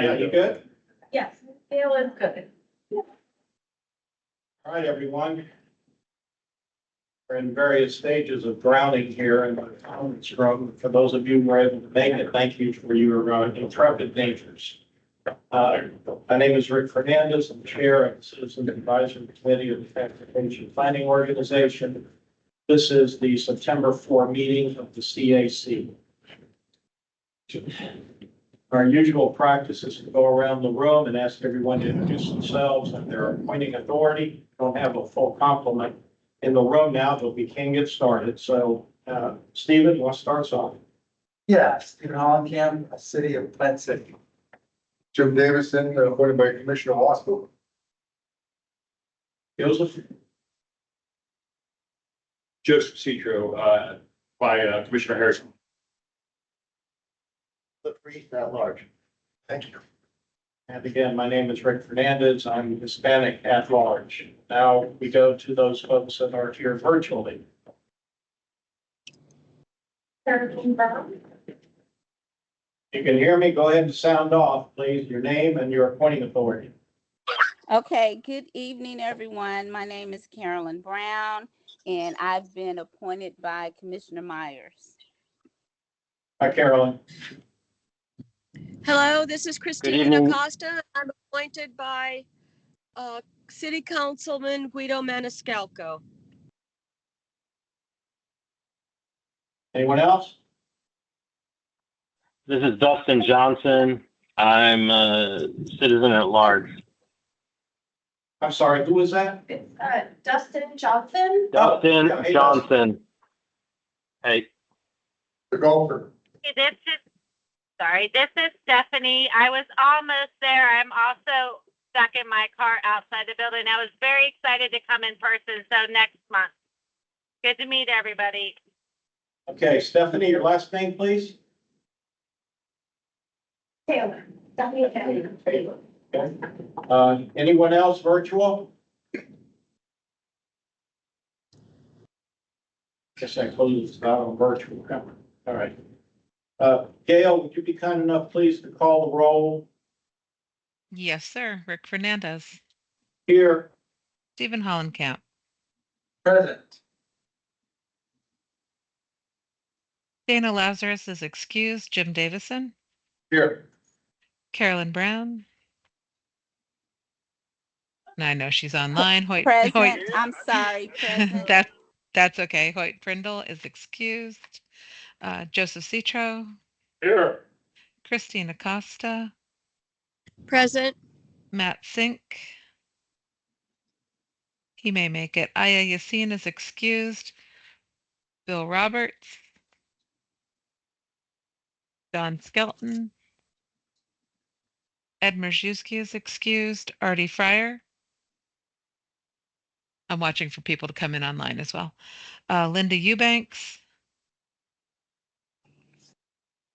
Yeah, you good? Yes, Gail is good. All right, everyone. We're in various stages of drowning here in the conference room. For those of you who were able to make it, thank you for your intrepid natures. My name is Rick Fernandez. I'm Chair of the Citizen Advisory Committee of the Transportation Planning Organization. This is the September 4 meeting of the CAC. Our usual practice is to go around the room and ask everyone to introduce themselves and their appointing authority. Don't have a full complement in the room now, but we can get started. So, Stephen, you want to start us off? Yeah, Stephen Hollenkamp, City of Plant City. Jim Davison, appointed by Commissioner Wasco. Joseph? Joseph Citro, by Commissioner Harrison. The three at large. Thank you. And again, my name is Rick Fernandez. I'm Hispanic at large. Now we go to those folks that are here virtually. Caroline Brown. You can hear me. Go ahead and sound off, please. Your name and your appointing authority. Okay, good evening, everyone. My name is Carolyn Brown, and I've been appointed by Commissioner Myers. Hi, Carolyn. Hello, this is Christina evening. Acosta. I'm appointed by City Councilman Guido Maniscalco. Anyone else? This is Dustin Johnson. I'm a citizen at large. I'm sorry, who was that? It's Dustin Johnson. Dustin yeah, hey, Johnson. Hey, The golfer. This is Stephanie. I was almost there. I'm also stuck in my car outside the building. I was very excited to come in person, so next month. Good to meet everybody. Okay, Stephanie, your last name, please? Taylor. Stephanie Taylor. Taylor. Okay. Anyone else virtual? Guess I closed it out on virtual. All right. Gail, would you be kind enough, please, to call the roll? Yes, sir. Rick Fernandez. Here. Stephen Hollenkamp. Present. Dana Lazarus is excused. Jim Davison. Here. Carolyn Brown. And I know she's online. Present, I'm sorry, present. That's okay. Hoyt Prindle is excused. Joseph Citro. Here. Christine Acosta. Present. Matt Sink. He may make it. Aya Yassin is excused. Bill Roberts. Don Skelton. Ed Merzewski is excused. Artie Fryer. I'm watching for people to come in online as well. Linda Eubanks.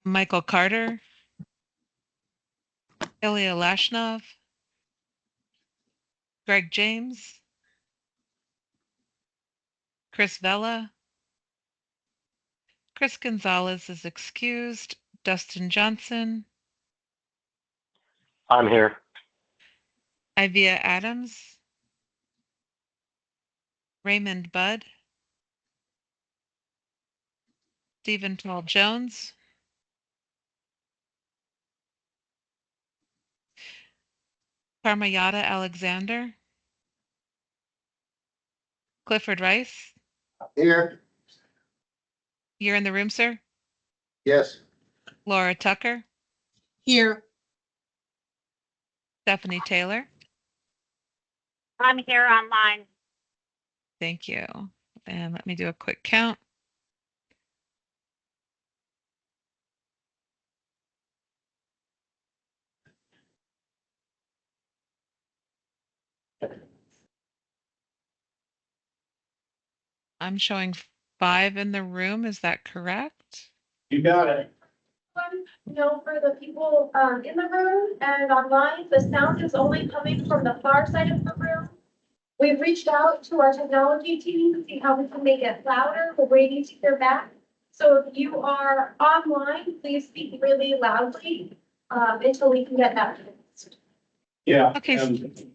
Michael Carter. Ilya Lashnov. Greg James. Chris Vella. Chris Gonzalez is excused. Dustin Johnson. I'm here. Ivia Adams. Raymond Budd. Stephen Tall Jones. Parmayata Alexander. Clifford Rice. Here. You're in the room, sir? Yes. Laura Tucker. Here. Stephanie Taylor. I'm here online. Thank you. And let me do a quick count. I'm showing 5 in the room. Is that correct? You got it. No, for the people in the room and online, the sound is only coming from the far side of the room. We've reached out to our technology team to see how we can make it louder. We're waiting to hear back. So if you are online, please speak really loudly. until we can get that fixed. Yeah. Okay, and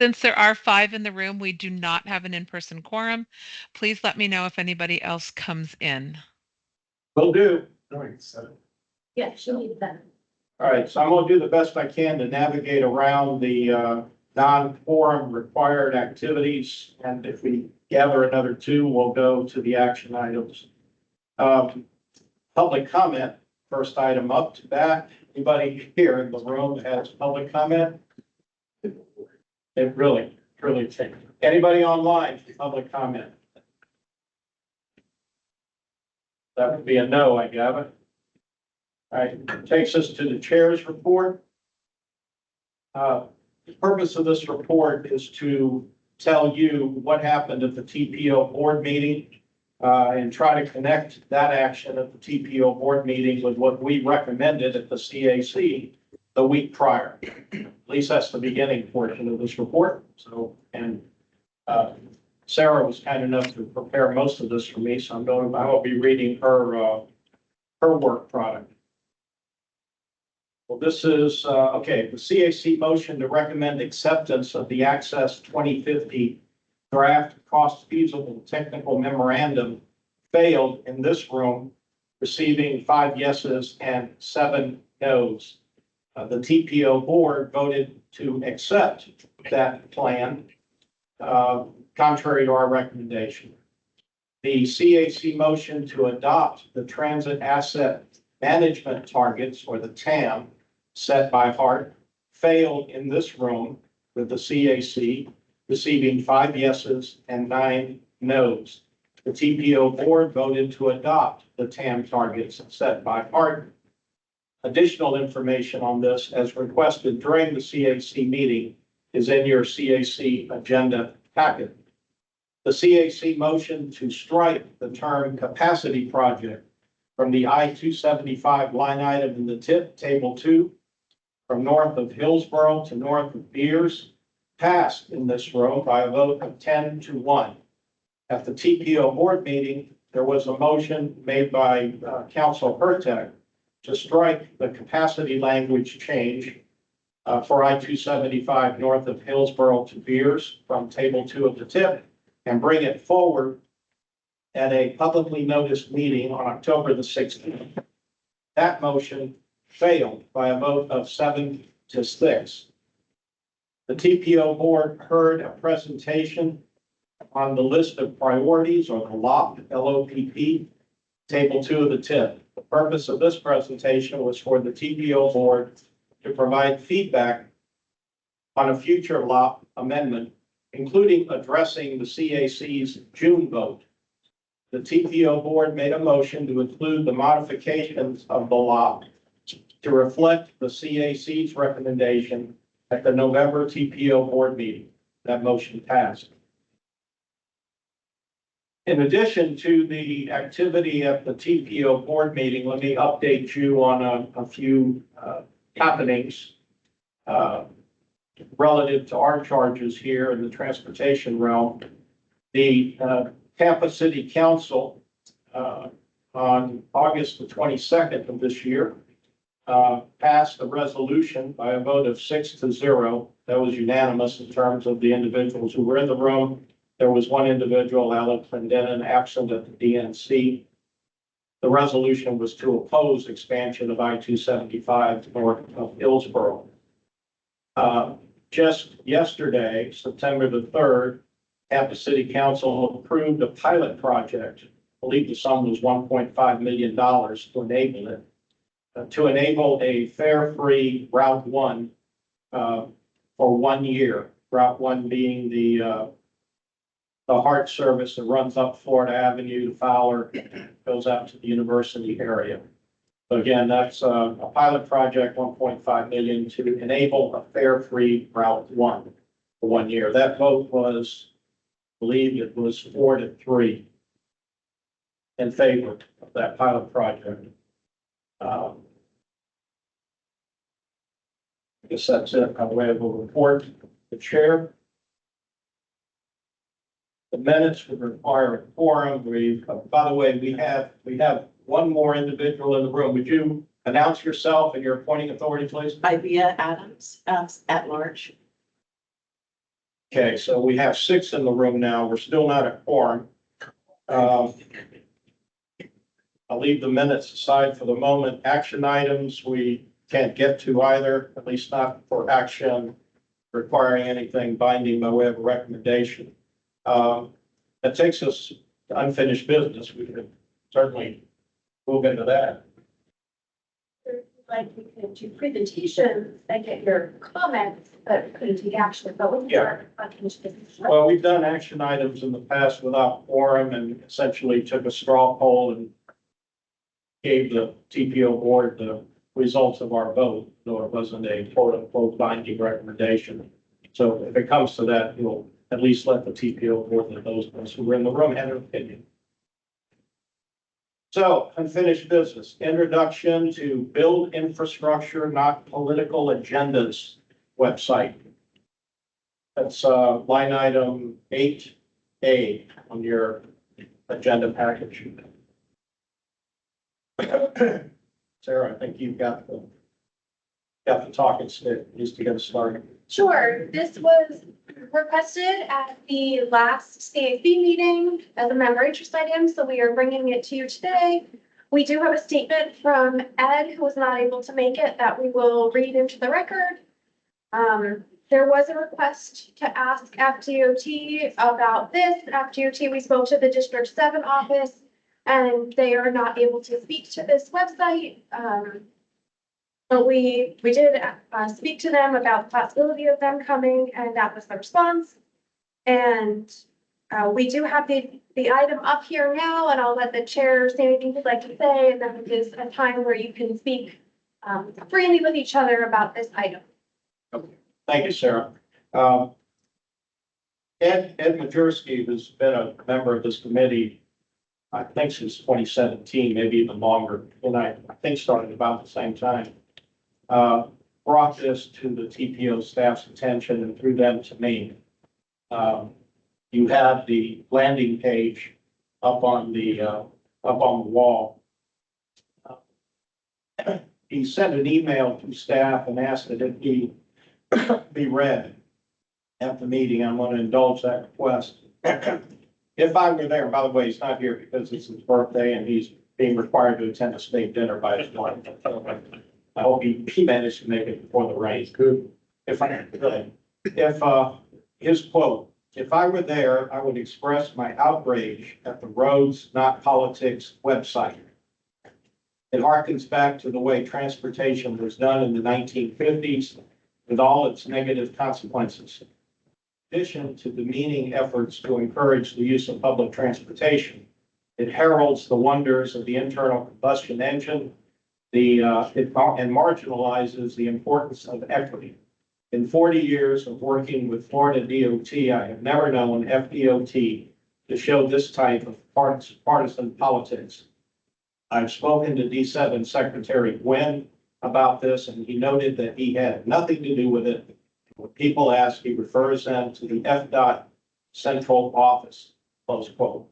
Since there are 5 in the room, we do not have an in-person quorum. Please let me know if anybody else comes in. Will do. Yeah, she needs that. All right, so I'm gonna do the best I can to navigate around the non-quorum required activities. And if we gather another 2, we'll go to the action items. Public comment, first item up to bat. Anybody here in the room has public comment? It really changed. Anybody online, public comment? That would be a no, I gather. All right, takes us to the chair's report. The purpose of this report is to tell you what happened at the TPO board meeting and try to connect that action at the TPO board meeting with what we recommended at the CAC the week prior. At least that's the beginning portion of this report. So, and Sarah was kind enough to prepare most of this for me, so I will be reading her work product. Well, this is, okay, the CAC motion to recommend acceptance of the Access 2050 draft cost feasible technical memorandum failed in this room, receiving 5 yeses and 7 nos. The TPO board voted to accept that plan, contrary to our recommendation. The CAC motion to adopt the transit asset management targets, or the TAM, set by HART, failed in this room with the CAC receiving 5 yeses and 9 nos. The TPO board voted to adopt the TAM targets set by HART. Additional information on this, as requested during the CAC meeting, is in your CAC agenda packet. The CAC motion to strike the term capacity project from the I-275 line item in the tip, table 2, from north of Hillsborough to north of Beers, passed in this room by a vote of 10-1. At the TPO board meeting, there was a motion made by Council Hurtek to strike the capacity language change for I-275 north of Hillsborough to Beers from table 2 of the tip and bring it forward at a publicly noticed meeting on October the 16th. That motion failed by a vote of 7-6. The TPO board heard a presentation on the list of priorities, or the LOP, L-O-P-P, table 2 of the tip. The purpose of this presentation was for the TPO board to provide feedback on a future LOP amendment, including addressing the CAC's June vote. The TPO board made a motion to include the modifications of the LOP to reflect the CAC's recommendation at the November TPO board meeting. That motion passed. In addition to the activity at the TPO board meeting, let me update you on a few happenings relative to our charges here in the transportation realm. The Tampa City Council on August the 22nd of this year passed a resolution by a vote of 6-0. That was unanimous in terms of the individuals who were in the room. There was one individual, Alec Clendenin, absent at the DNC. The resolution was to oppose expansion of I-275 north of Hillsborough. Just yesterday, September the 3rd, Tampa City Council approved a pilot project. I believe the sum was $1.5 million to enable it. To enable a fare-free Route 1 for 1 year. Route 1 being the HART service that runs up Florida Avenue to Fowler, goes out to the university area. So again, that's a pilot project, 1.5 million to enable a fare-free Route 1 for 1 year. That vote was, I believe it was 4-3 in favor of that pilot project. I guess that's it by way of a report. The chair. The minutes would require a quorum. By the way, we have one more individual in the room. Would you Announce yourself and your appointing authority, please. Ivia Adams, at large. Okay, so we have 6 in the room now. We're still not at quorum. I'll leave the minutes aside for the moment. Action items, we can't get to either, at least not for action requiring anything binding by way of a recommendation. That takes us to unfinished business. We could certainly move into that. Like we could do presentations and get your comments, but couldn't take action, but we Yeah. are unfinished business. Well, we've done action items in the past without quorum and essentially took a straw poll and gave the TPO board the results of our vote, though it wasn't a quote unquote binding recommendation. So if it comes to that, we'll at least let the TPO board and those of us who were in the room have an opinion. So unfinished business, introduction to Build Infrastructure, Not Political Agendas website. That's line item 8A on your agenda package. Sarah, I think you've got the talking stick just to get us started. Sure, this was requested at the last CAB meeting as a member interest item, so we are bringing it to you today. We do have a statement from Ed, who was not able to make it, that we will read into the record. There was a request to ask FDOT about this. FDOT, we spoke to the District 7 office, and they are not able to speak to this website. But we did speak to them about the possibility of them coming, and that was the response. And we do have the item up here now, and I'll let the chair say anything he'd like to say, and then it is a time where you can speak freely with each other about this item. Thank you, Sarah. Ed Majerski, who's been a member of this committee, I think since 2017, maybe even longer, and I think started about the same time, brought this to the TPO staff's attention and through them to me. You have the landing page up on the wall. He sent an email to staff and asked that it be read at the meeting. I'm going to indulge that request. If I were there, by the way, he's not here because it's his birthday and he's being required to attend a state dinner by his wife. I hope he managed to make it before the rain. Good. If his quote, "If I were there, I would express my outrage at the Roads Not Politics website. It harkens back to the way transportation was done in the 1950s with all its negative consequences. In addition to demeaning efforts to encourage the use of public transportation, it heralds the wonders of the internal combustion engine, and marginalizes the importance of equity. In 40 years of working with Florida DOT, I have never known FDOT to show this type of partisan politics. I've spoken to D7 Secretary Gwynn about this, and he noted that he had nothing to do with it. When people ask, he refers them to the FDOT central office," close quote.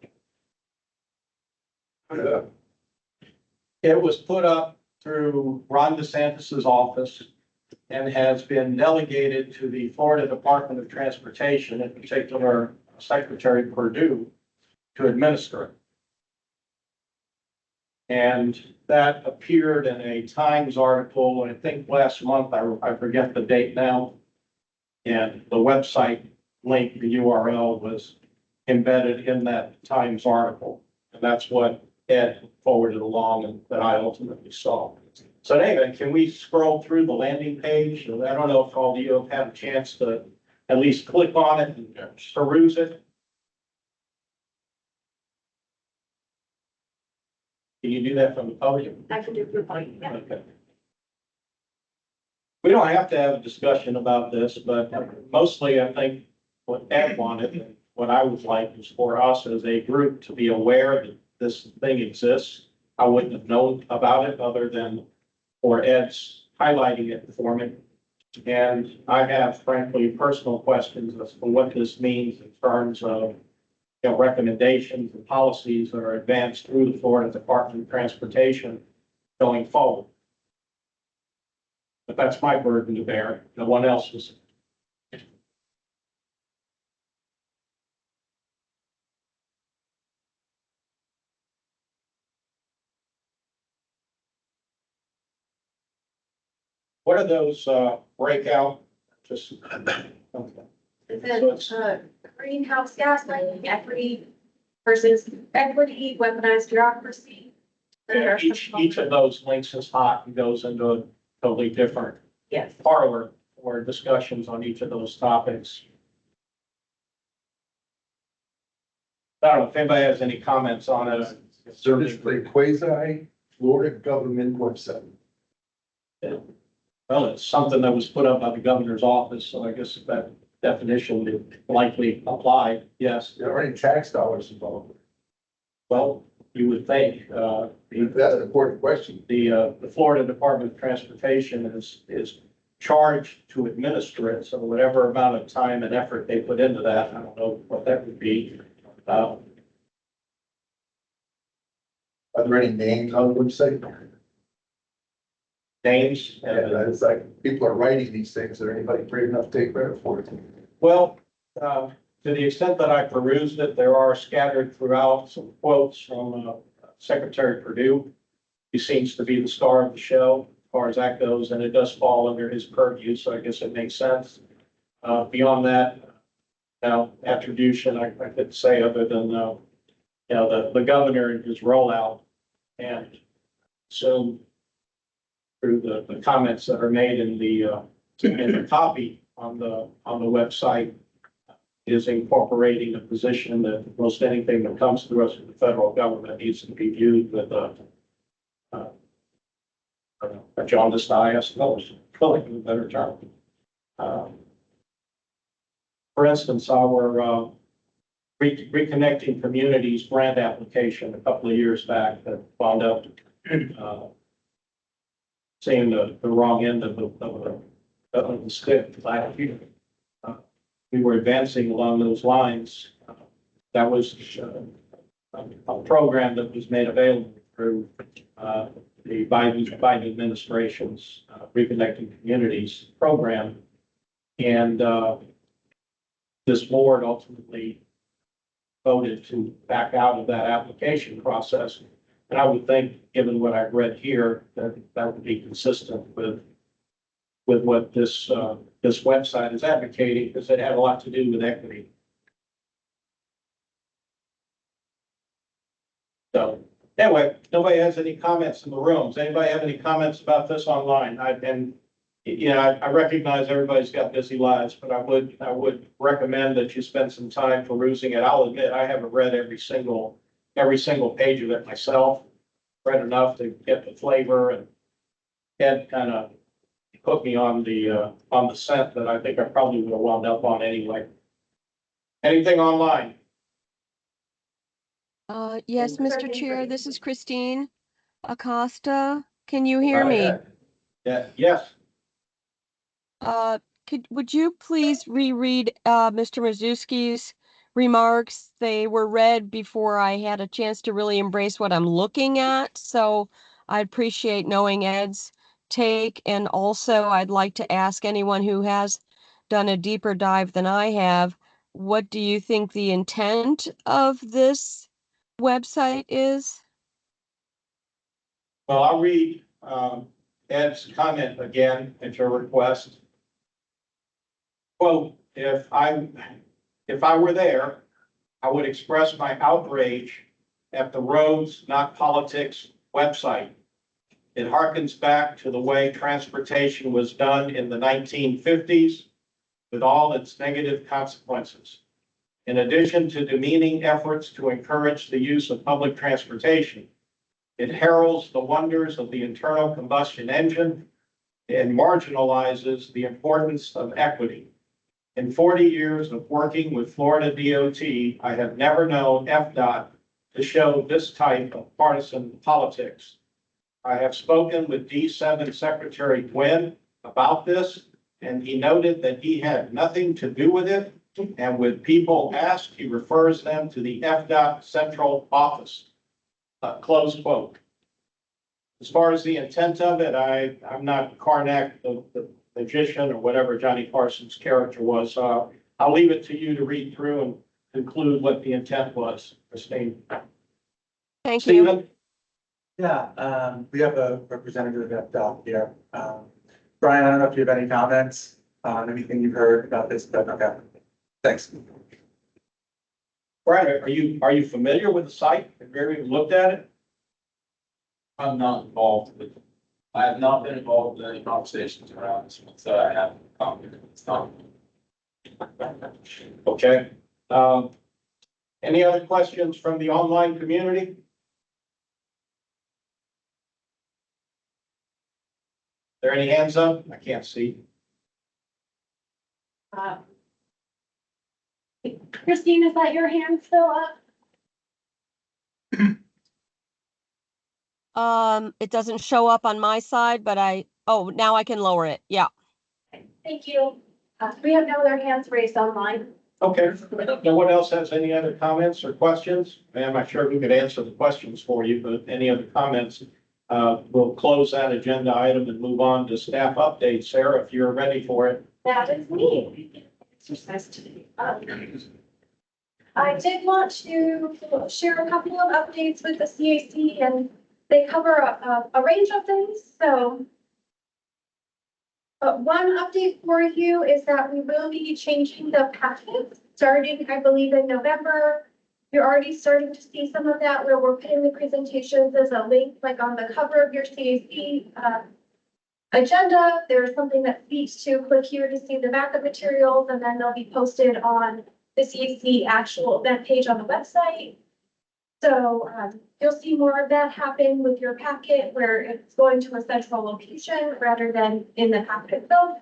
It was put up through Ron DeSantis's office and has been delegated to the Florida Department of Transportation, in particular Secretary Perdue, to administer it. And that appeared in a Times article, I think last month, I forget the date now. And the website link, the URL was embedded in that Times article. And that's what Ed forwarded along and that I ultimately saw. So anyway, can we scroll through the landing page? I don't know if all of you have had a chance to at least click on it and peruse it. Can you do that from the podium? I can do your point, yeah. Okay. We don't have to have a discussion about this, but mostly I think what Ed wanted, and what I would like is for us as a group to be aware that this thing exists. I wouldn't have known about it other than for Ed's highlighting it for me. And I have frankly personal questions as to what this means in terms of recommendations and policies that are advanced through the Florida Department of Transportation going forward. But that's my burden to bear, no one else's. What are those, breakout, just? Okay. It's greenhouse gas lighting, equity versus equity, weaponized bureaucracy. Each of those links is hot and goes into a totally different Yes. parlor or discussions on each of those topics. I don't know if anybody has any comments on it. So this is a quasi Florida government website. Well, it's something that was put up by the governor's office, so I guess that definition would likely apply, yes. There aren't any tax dollars involved. Well, you would think, That's an important question. the Florida Department of Transportation is charged to administer it, so whatever amount of time and effort they put into that, I don't know what that would be. Are there any names on the website? Names. Yeah, it's like, people are writing these things, are anybody brave enough to take credit for it? Well, to the extent that I perused it, there are scattered throughout some quotes from Secretary Perdue. He seems to be the star of the show as far as that goes, and it does fall under his purview, so I guess it makes sense. Beyond that, now attribution, I couldn't say other than, the governor and his rollout, and so through the comments that are made in the copy on the website is incorporating a position that most anything that comes to us from the federal government needs to be viewed with a jaundiced eye, I suppose, for lack of a better term. For instance, our Reconnecting Communities grant application a couple of years back that wound up seeing the wrong end of the stick last year. We were advancing along those lines. That was a program that was made available through the Biden administration's Reconnecting Communities program. And this board ultimately voted to back out of that application process. And I would think, given what I've read here, that would be consistent with what this website is advocating, because it had a lot to do with equity. So anyway, nobody has any comments in the rooms. Anybody have any comments about this online? I recognize everybody's got busy lives, but I would recommend that you spend some time perusing it. I'll admit, I haven't read every single page of it myself. Read enough to get the flavor, and Ed kind of put me on the scent that I think I probably would have wound up on anyway. Anything online? Yes, Mr. Chair, this is Christine Acosta. Can you hear me? Yeah, yes. Would you please reread Mr. Mazuski's remarks? They were read before I had a chance to really embrace what I'm looking at, so I'd appreciate knowing Ed's take. And also, I'd like to ask anyone who has done a deeper dive than I have, what do you think the intent of this website is? Well, I'll read Ed's comment again at your request. Quote, if I were there, I would express my outrage at the Roads Not Politics website. It harkens back to the way transportation was done in the 1950s with all its negative consequences. In addition to demeaning efforts to encourage the use of public transportation, it heralds the wonders of the internal combustion engine and marginalizes the importance of equity. In 40 years of working with Florida DOT, I have never known FDOT to show this type of partisan politics. I have spoken with D7 Secretary Gwynn about this, and he noted that he had nothing to do with it. And when people ask, he refers them to the FDOT central office. Close quote. As far as the intent of it, I'm not Karnak, the magician, or whatever Johnny Carson's character was. I'll leave it to you to read through and conclude what the intent was, Christine. Thank you. Stephen? Yeah, we have a representative at Doc here. Brian, I don't know if you have any comments on anything you've heard about this, but okay. Thanks. Brad, are you familiar with the site? Have you ever looked at it? I'm not involved with, I have not been involved in any conversations around this one, so I have commented at this time. Okay. Any other questions from the online community? There any hands up? I can't see. Christine, is that your hand still up? It doesn't show up on my side, but now I can lower it. Yeah. Thank you. We have no other hands raised online. Okay. No one else has any other comments or questions? I'm not sure who could answer the questions for you, but any other comments? We'll close that agenda item and move on to staff updates. Sarah, if you're ready for it. That is me. Exercise today. I did want to share a couple of updates with the CAC, and they cover a range of things. So one update for you is that we will be changing the packet starting, I believe, in November. You're already starting to see some of that where we're putting the presentations as a link, like on the cover of your CAC agenda. There's something that speaks to click here to see the backup materials, and then they'll be posted on the CAC actual event page on the website. So you'll see more of that happen with your packet where it's going to a central location rather than in the packet itself.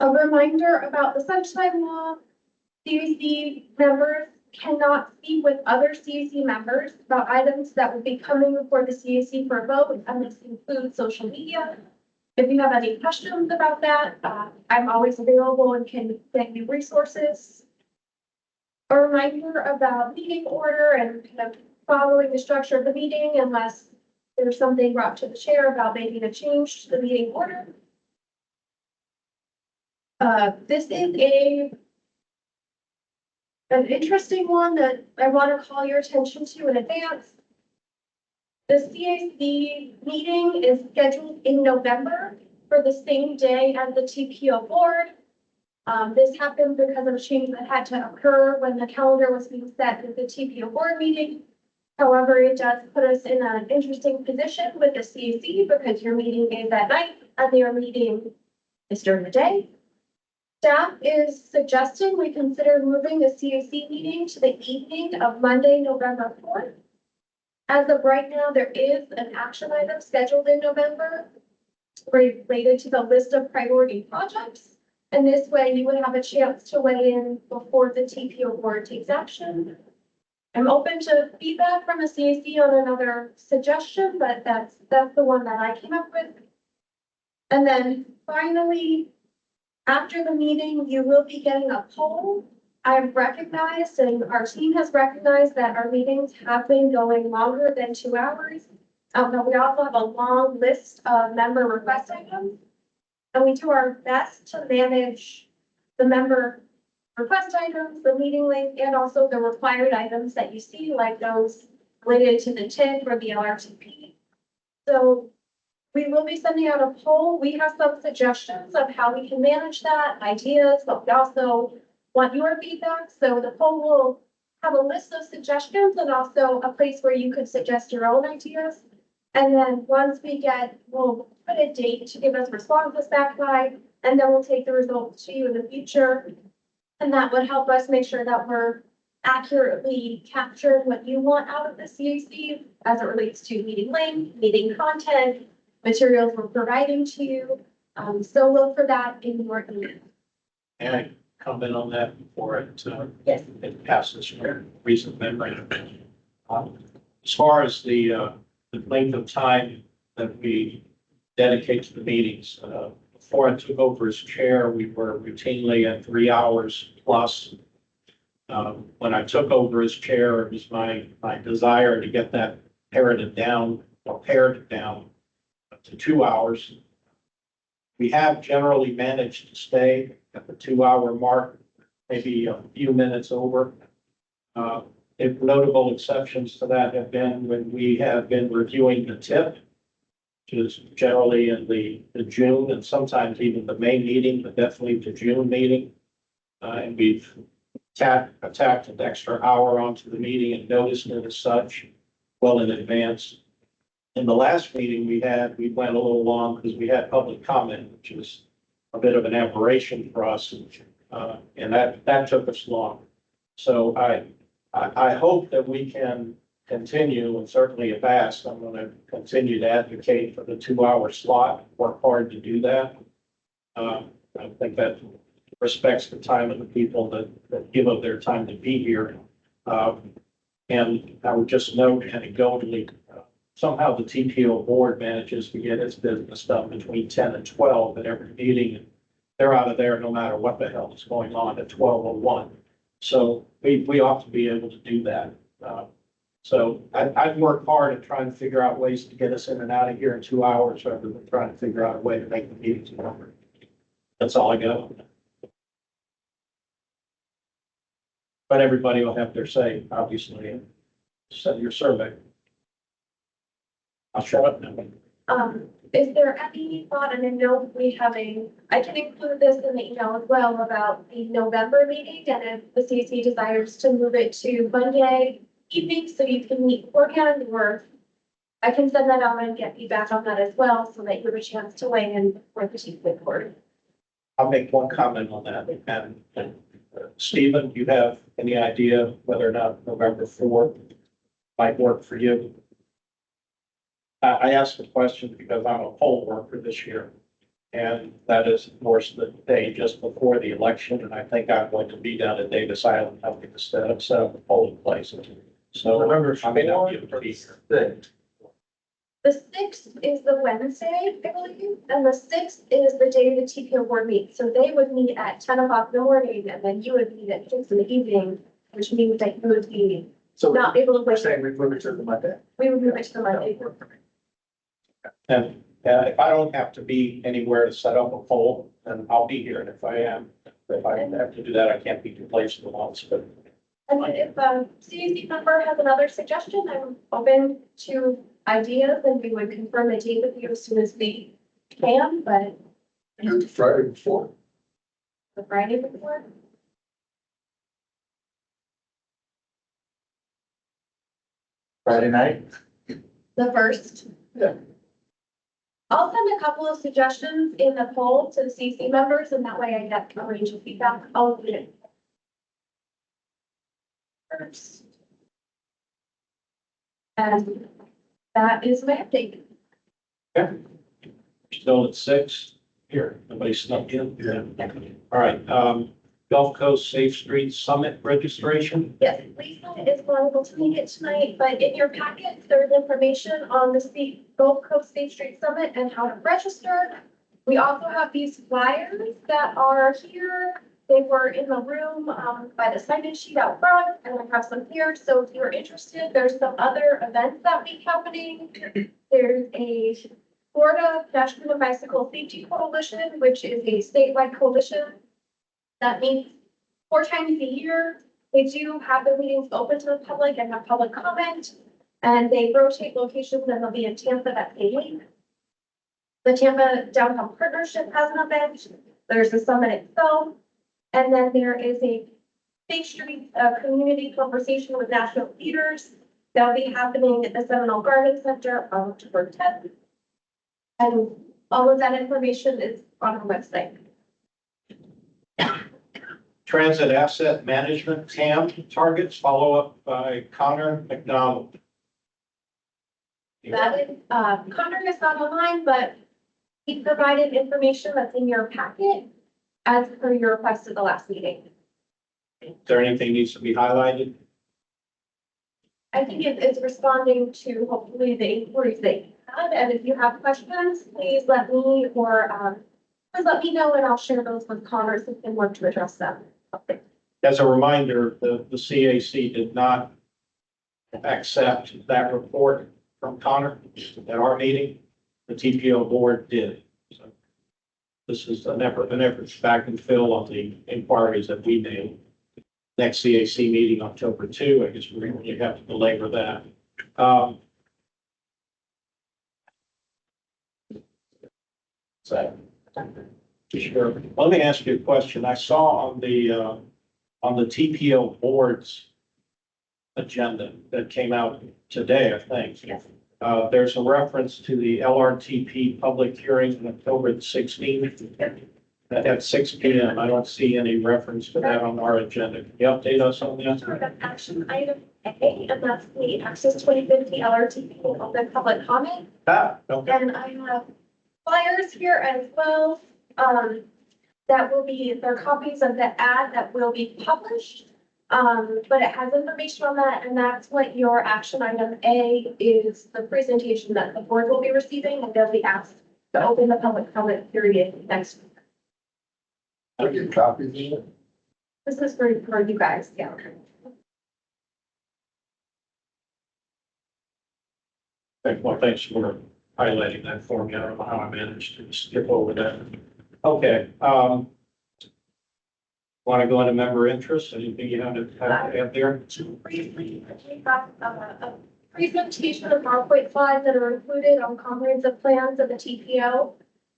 A reminder about the sunshine law. CAC members cannot speak with other CAC members about items that will be coming before the CAC for a vote, and this includes social media. If you have any questions about that, I'm always available and can get you resources. A reminder about meeting order and kind of following the structure of the meeting unless there's something brought to the chair about making a change to the meeting order. This is an interesting one that I want to call your attention to in advance. The CAC meeting is scheduled in November for the same day as the TPO board. This happened because of a change that had to occur when the calendar was being set with the TPO board meeting. However, it does put us in an interesting position with the CAC because your meeting is at night and their meeting is during the day. Staff is suggesting we consider moving the CAC meeting to the evening of Monday, November 4th. As of right now, there is an action item scheduled in November related to the list of priority projects. And this way you would have a chance to weigh in before the TPO board takes action. I'm open to feedback from the CAC on another suggestion, but that's the one that I came up with. And then finally, after the meeting, you will be getting a poll. I've recognized and our team has recognized that our meetings have been going longer than 2 hours. But we also have a long list of member request items. And we do our best to manage the member request items, the meeting link, and also the required items that you see, like those related to the TIF or the LRTP. So we will be sending out a poll. We have some suggestions of how we can manage that, ideas, but we also want your feedback. So the poll will have a list of suggestions and also a place where you could suggest your own ideas. And then once we we'll put a date to give us responses back by, and then we'll take the results to you in the future. And that would help us make sure that we're accurately capturing what you want out of the CAC as it relates to meeting link, meeting content, materials we're providing to you. So look for that in your email. And I comment on that before Yes. it passes for recent memory. As far as the length of time that we dedicate to the meetings, before I took over as chair, we were routinely at 3 hours plus. When I took over as chair, it was my desire to get that pared down pared down to 2 hours. We have generally managed to stay at the 2 hour mark, maybe a few minutes over. If notable exceptions to that have been when we have been reviewing the tip, which is generally in the June and sometimes even the May meeting, but definitely the June meeting. And we've attacked an extra hour onto the meeting and noticed it as such well in advance. In the last meeting we went a little long because we had public comment, which is a bit of an aberration for us. And that took us long. So I hope that we can continue, and certainly if asked, I'm going to continue to advocate for the 2 hour slot, work hard to do that. I think that respects the time of the people that give up their time to be here. And I would just note anecdotally, somehow the TPO board manages to get its business done between 10 and 12 at every meeting. And they're out of there no matter what the hell is going on at 12:01. So we ought to be able to do that. So I've worked hard at trying to figure out ways to get us in and out of here in 2 hours rather than trying to figure out a way to make the meetings longer. That's all I got. But everybody will have their say, obviously, and send your survey. I'll shut up now. Is there any thought, and I know I can include this in the email as well about the November meeting, and if the CAC desires to move it to Monday evening, so you can meet beforehand, or I can send that out and get feedback on that as well, so that you have a chance to weigh in for the chief board. I'll make one comment on that. And Stephen, do you have any idea whether or not November 4th might work for you? I asked the question because I'm a poll worker this year. And that is, of course, the day just before the election. And I think I'm going to be down at Davis Island helping to set up a polling place. So November I may not be able to be here. The 6th is the Wednesday, I believe, and the 6th is the day the TPO board meets. So they would meet at 10 o'clock in the morning, and then you would meet at 6 in the evening, which means that you would be So not able to we're wait. saying we move it to the Monday. We would move it to the Monday. And if I don't have to be anywhere to set up a poll, then I'll be here. And if I am, if I have to do that, I can't be two places at once, but And if a CAC member has another suggestion, I'm open to ideas, and we would confirm the date with you as soon as we can, but Do the Friday before. the Friday before. Friday night? The 1st. Yeah. I'll send a couple of suggestions in the poll to the CC members, and that way I get a range of feedback. I'll do it. First. And that is my update. still at 6 here. Nobody snuck in. Yeah. All right, Gulf Coast Safe Streets Summit registration. Yes, Lisa is not able to make it tonight, but in your packets, there's information on the Gulf Coast Safe Street Summit and how to register. We also have these flyers that are here. They were in the room by the sign-in sheet out front, and we have some here. So if you're interested, there's some other events that week happening. There's a Florida Pedestrian and Bicycle Safety Coalition, which is a statewide coalition that meets 4 times a year. They do have the meetings open to the public and have public comment, and they rotate locations, and they'll be in Tampa that same week. The Tampa Downtown Partnership has an event. There's the summit itself. And then there is a Safe Street community conversation with national leaders that'll be happening at the Seminole Garden Center on October 10th. And all of that information is on our website. Transit Asset Management, TAM targets, follow up by Connor McDonald. That is, Connor is not online, but he provided information that's in your packet as per your request at the last meeting. Is there anything needs to be highlighted? I think it's responding to hopefully the inquiries that you had, and if you have questions, please let me or please let me know, and I'll share those with Connor so we can work to address them. As a reminder, the CAC did not accept that report from Connor at our meeting. The TPO board did. So this is an effort to back and fill on the inquiries that we made. Next CAC meeting, October 2, I guess we really have to belabor that. So, sure. Let me ask you a question. I saw on the TPO board's agenda that came out today, I think. There's a reference to the LRTP public hearing on October the 16th at 6 p.m. I don't see any reference to that on our agenda. Can you update us on that? Sure, that's action item A, and that's the Access 2050 LRTP open public comment. Okay. And I have flyers here as well. That will be, they're copies of the ad that will be published. But it has information on that, and that's what your action item A is, the presentation that the board will be receiving, and they'll be asked to open the public comment period next week. I get copies of it. This is for you guys, yeah. Well, thanks for highlighting that for me. I don't know how I managed to skip over that. Okay, want to go into member interest? Anything you have to add there? Briefly, we have a presentation of PowerPoint slides that are included on comprehensive plans of the TPO.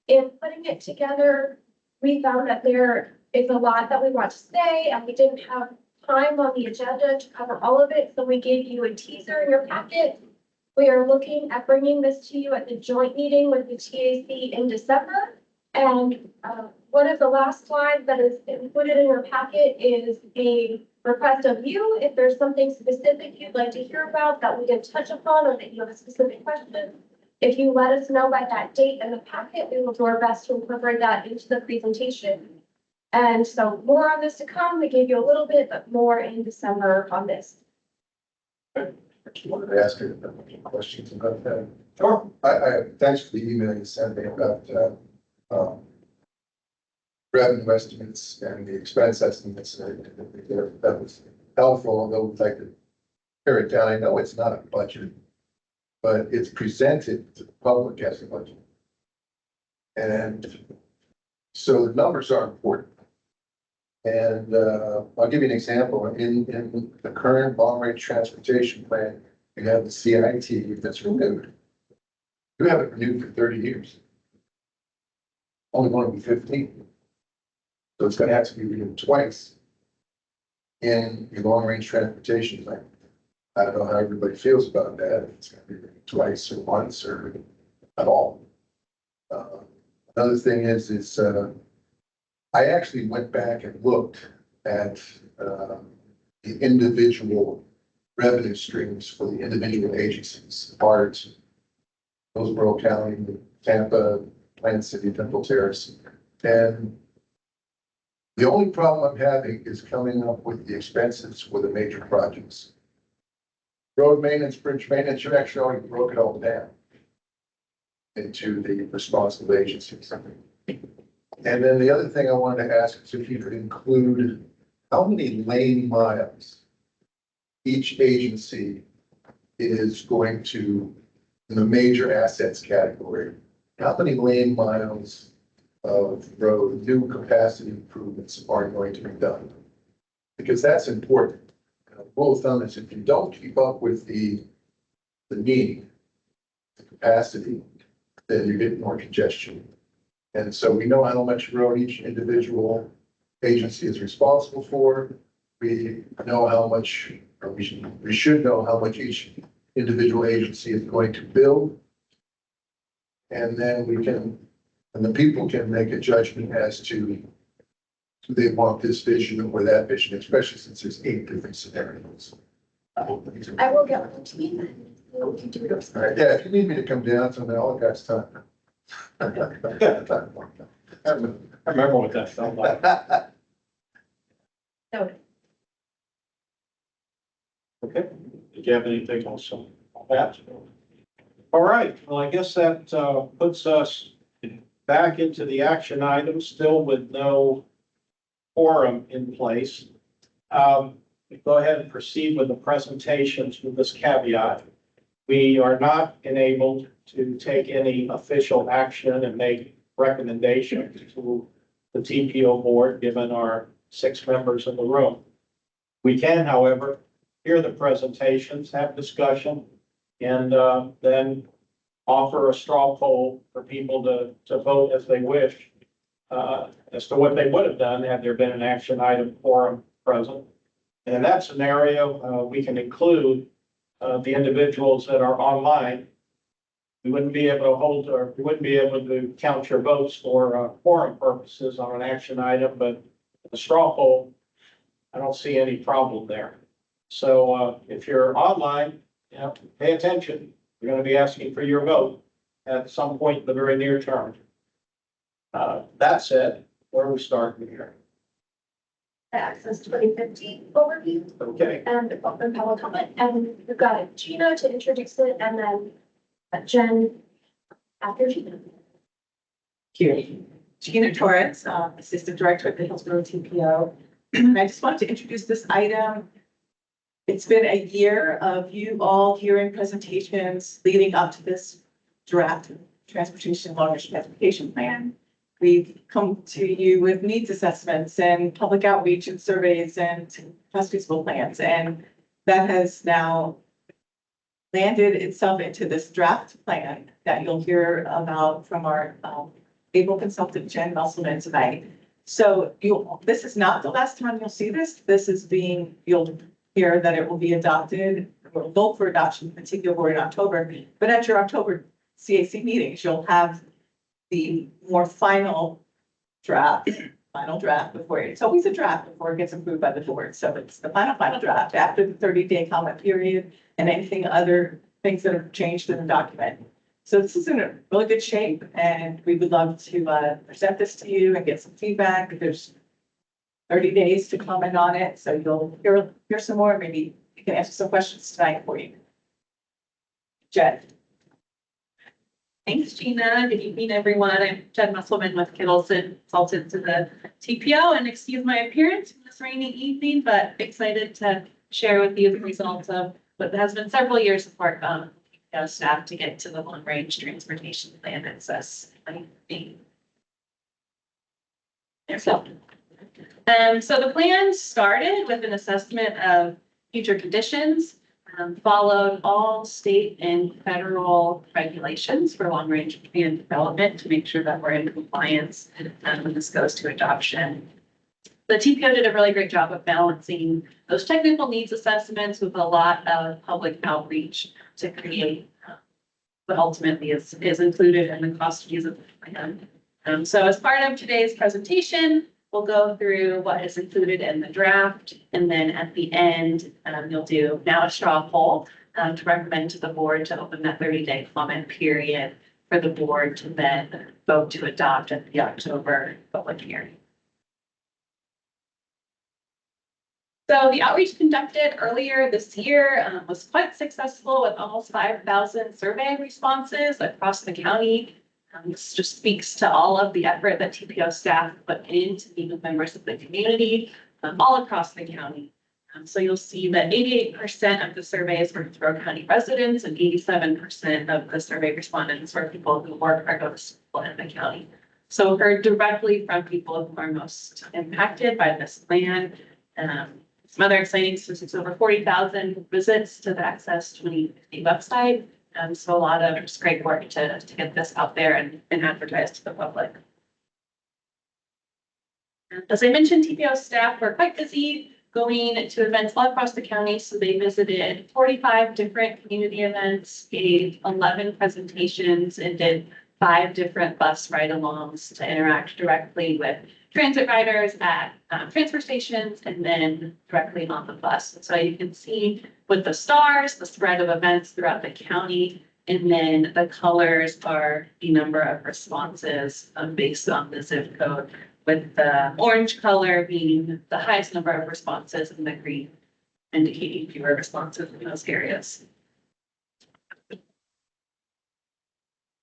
In putting it together, we found that there is a lot that we want to say, and we didn't have time on the agenda to cover all of it, so we gave you a teaser in your packet. We are looking at bringing this to you at the joint meeting with the TAC in December. And one of the last slides that is included in your packet is a request of you. If there's something specific you'd like to hear about that we didn't touch upon, or that you have a specific question, if you let us know by that date in the packet, we will do our best to incorporate that into the presentation. And so more on this to come. We gave you a little bit, but more in December on this. I wanted to ask you a few questions about that. Sure. Thanks for the email you sent me about, revenue estimates and the expense estimates. That was helpful, although we'd like to pare it down. I know it's not a budget, but it's presented to the public as a budget. And so the numbers are important. And I'll give you an example. In the current long range transportation plan, you have the CIT that's renewed. You have it renewed for 30 years. Only going to be 15. So it's going to have to be renewed twice in your long range transportation plan. I don't know how everybody feels about that. If it's going to be renewed twice or once or at all. Another thing is I actually went back and looked at the individual revenue streams for the individual agencies, ART, Hillsborough County, Tampa, Plant City, Temple Terrace. And the only problem I'm having is coming up with the expenses for the major projects. Road maintenance, bridge maintenance, you actually already broke it all down into the responsible agencies. And then the other thing I wanted to ask is if you could include how many lane miles each agency is going to, in the major assets category, how many lane miles of road, new capacity improvements are going to be done? Because that's important. Rule of thumb is if you don't keep up with the need, the capacity, then you get more congestion. And so we know how much road each individual agency is responsible for. We know how much, or we should know how much each individual agency is going to build. And then we can, and the people can make a judgment as to do they want this vision or that vision, especially since there's 8 different scenarios. I will get one to you and we'll do it. All right, yeah, if you need me to come down to the all guys time. I remember what that felt like. Noted. Okay, did you have anything else on that? All right, well, I guess that puts us back into the action items, still with no quorum in place. Go ahead and proceed with the presentations with this caveat. We are not enabled to take any official action and make recommendations to the TPO board, given our 6 members in the room. We can, however, hear the presentations, have discussion, and then offer a straw poll for people to vote as they wish as to what they would have done had there been an action item quorum present. And in that scenario, we can include the individuals that are online. We wouldn't be able to hold, or we wouldn't be able to count your votes for quorum purposes on an action item, but the straw poll, I don't see any problem there. So if you're online, pay attention. We're going to be asking for your vote at some point in the very near term. That said, where are we starting here? Access 2015 overview Okay, and open public comment. And we've got Gina to introduce it and then Jen after Gina. Thank you. Gina Torres, Assistant Director at the Hillsborough TPO. I just wanted to introduce this item. It's been a year of you all hearing presentations leading up to this draft transportation, long-range transportation plan. We've come to you with needs assessments and public outreach and surveys and cost feasible plans. And that has now landed itself into this draft plan that you'll hear about from our able consultant Jen Musselman tonight. So this is not the last time you'll see this. This is you'll hear that it will be adopted or vote for adoption, particularly in October. But at your October CAC meetings, you'll have the more final draft before it's always a draft before it gets approved by the board. So it's the final draft after the 30-day comment period and anything other things that have changed in the document. So this is in a really good shape and we would love to present this to you and get some feedback. There's 30 days to comment on it. So you'll hear some more. Maybe you can answer some questions tonight for you. Jen. Thanks, Gina. Good evening, everyone. I'm Jen Musselman with Kittleson, consultant to the TPO, and excuse my appearance this rainy evening, but excited to share with you the results of what has been several years of work on staff to get to the long-range transportation plan that says so the plan started with an assessment of future conditions. Followed all state and federal regulations for long-range plan development to make sure that we're in compliance when this goes to adoption. The TPO did a really great job of balancing those technical needs assessments with a lot of public outreach to create what ultimately is included in the cost views of the plan. So as part of today's presentation, we'll go through what is included in the draft, and then at the end, you'll do now a straw poll to recommend to the board to open that 30-day comment period for the board to then vote to adopt at the October public hearing. So the outreach conducted earlier this year was quite successful with almost 5,000 survey responses across the county. This just speaks to all of the effort that TPO staff put in to meet with members of the community all across the county. So you'll see that 88% of the surveys were Monroe County residents and 87% of the survey respondents were people who work or go to school in the county. So heard directly from people who are most impacted by this plan. Some other exciting statistics, over 40,000 visits to the Access 2050 website. So a lot of just great work to get this out there and advertise to the public. As I mentioned, TPO staff were quite busy going to events all across the county. So they visited 45 different community events, gave 11 presentations, and did 5 different bus ride-alongs to interact directly with transit riders at transfer stations and then directly on the bus. So you can see with the stars, the spread of events throughout the county, and then the colors are the number of responses based on the zip code, with the orange color being the highest number of responses and the green indicating fewer responses in those areas.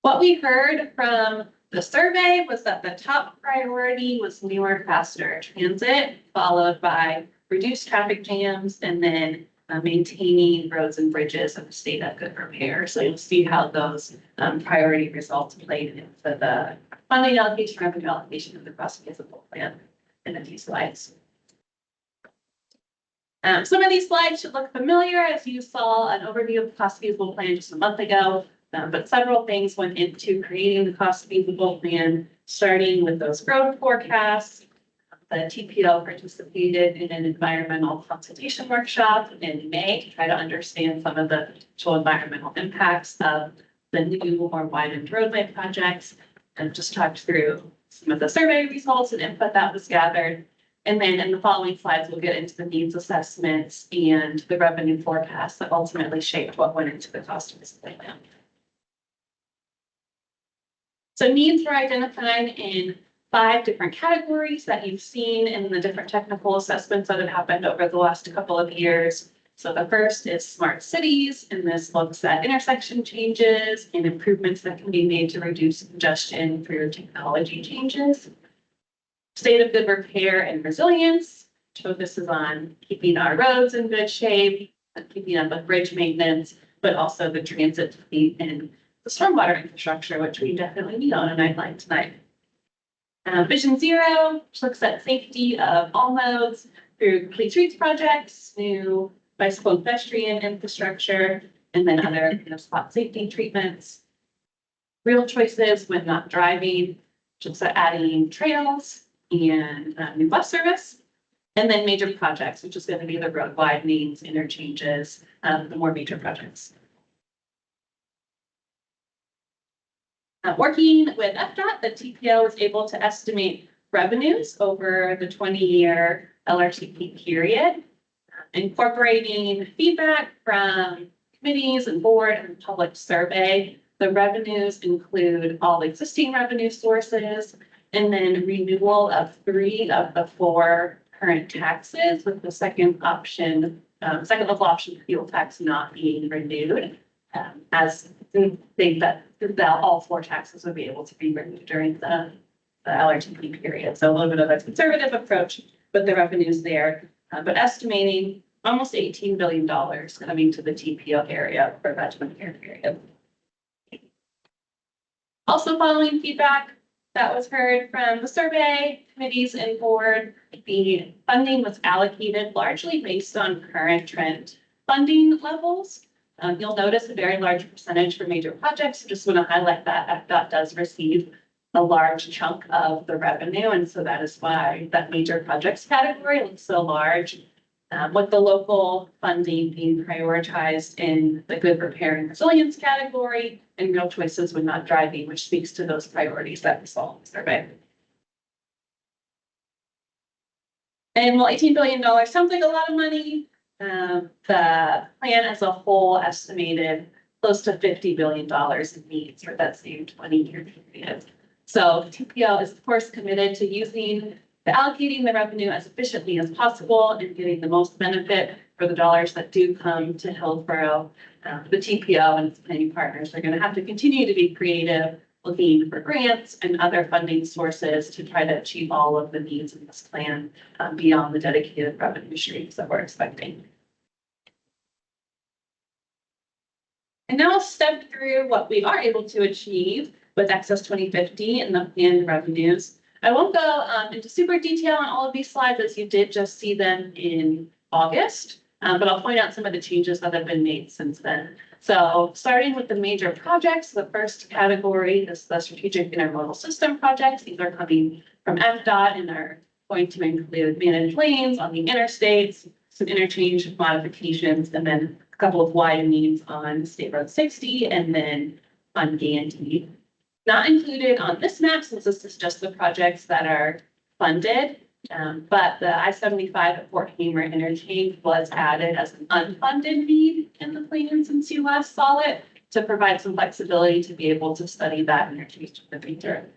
What we heard from the survey was that the top priority was newer, faster transit, followed by reduced traffic jams, and then maintaining roads and bridges in a state of good repair. So you'll see how those priority results played into the funding allocation, revenue allocation of the cost feasible plan in a few slides. Some of these slides should look familiar as you saw an overview of the cost feasible plan just a month ago, but several things went into creating the cost feasible plan, starting with those growth forecasts. The TPO participated in an environmental consultation workshop in May to try to understand some of the potential environmental impacts of the new or widened roadway projects, and just talked through some of the survey results and input that was gathered. And then in the following slides, we'll get into the needs assessments and the revenue forecasts that ultimately shaped what went into the cost of this plan. So needs were identified in 5 different categories that you've seen in the different technical assessments that have happened over the last couple of years. So the first is smart cities, and this looks at intersection changes and improvements that can be made to reduce congestion through technology changes. State of good repair and resilience, which focuses on keeping our roads in good shape, keeping up with bridge maintenance, but also the transit fleet and the stormwater infrastructure, which we definitely need on a nightline tonight. Vision Zero, which looks at safety of all modes through complete streets projects, new bicycle and pedestrian infrastructure, and then other spot safety treatments. Real choices when not driving, which looks at adding trails and new bus service. And then major projects, which is going to be the road widenings, interchanges, the more major projects. Working with FDOT, the TPO was able to estimate revenues over the 20-year LRTP period, incorporating feedback from committees and board and public survey. The revenues include all existing revenue sources and then renewal of 3 of the 4 current taxes, with the second level option fuel tax not being renewed, as we think that all 4 taxes would be able to be renewed during the LRTP period. So a little bit of a conservative approach, but the revenues there, but estimating almost $18 billion coming to the TPO area for that 20-year period. Also following feedback that was heard from the survey committees and board, the funding was allocated largely based on current trend funding levels. You'll notice a very large percentage for major projects. I just want to highlight that FDOT does receive a large chunk of the revenue, and so that is why that major projects category looks so large, with the local funding being prioritized in the good repair and resilience category, and real choices when not driving, which speaks to those priorities that we saw in the survey. And while $18 billion sounds like a lot of money, the plan as a whole estimated close to $50 billion in needs for that same 20-year period. So TPO is of course committed to allocating the revenue as efficiently as possible and getting the most benefit for the dollars that do come to Hillsborough. The TPO and its planning partners are going to have to continue to be creative, looking for grants and other funding sources to try to achieve all of the needs in this plan beyond the dedicated revenue streams that we're expecting. And now I'll step through what we are able to achieve with Access 2050 and the planned revenues. I won't go into super detail on all of these slides as you did just see them in August, but I'll point out some of the changes that have been made since then. So starting with the major projects, the first category is the strategic intermodal system projects. These are coming from FDOT and are going to include managed lanes on the interstates, some interchange modifications, and then a couple of widenings on State Road 60 and then on Gandy. Not included on this map, since this is just the projects that are funded, but the I-75 at Fort Hamer interchange was added as an unfunded need in the plan since you last saw it, to provide some flexibility to be able to study that interchange in the future.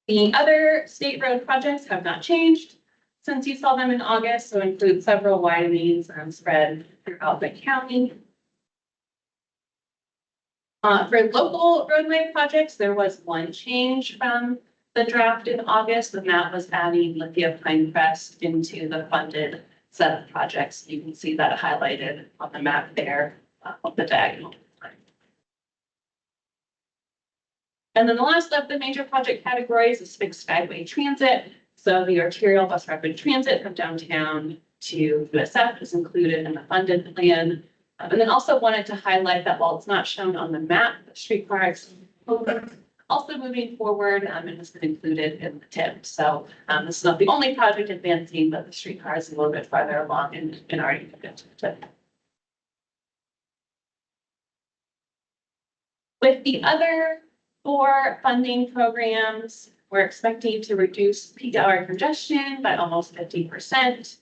The other state road projects have not changed since you saw them in August, so include several widenings spread throughout the county. For local roadway projects, there was one change from the draft in August, and that was adding Lithia Pinecrest into the funded set of projects. You can see that highlighted on the map there, on the diagonal. And then the last of the major project categories is fixed skyway transit. So the arterial bus rapid transit from downtown to USF is included in the funded plan. And then also wanted to highlight that while it's not shown on the map, the streetcar is also moving forward and has been included in the TIP. So this is not the only project advancing, but the streetcar is a little bit farther along and already moved to the TIP. With the other 4 funding programs, we're expecting to reduce peak hour congestion by almost 50%,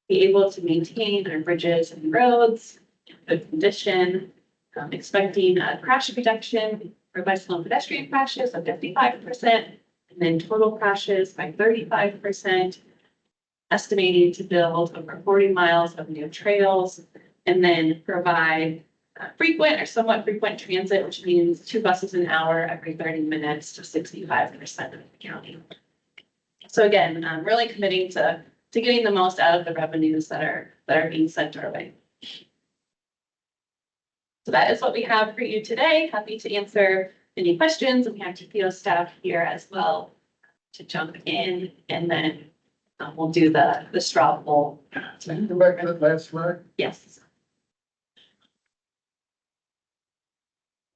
be able to maintain our bridges and roads in good condition, expecting a crash reduction for bicycle and pedestrian crashes of 55%, and then total crashes by 35%, estimating to build over 40 miles of new trails, and then provide frequent or somewhat frequent transit, which means 2 buses an hour every 30 minutes to 65% of the county. So again, I'm really committing to getting the most out of the revenues that are being sent our way. So that is what we have for you today. Happy to answer any questions. We have TPO staff here as well to jump in, and then we'll do the straw poll. Can you go back to that last slide? Yes.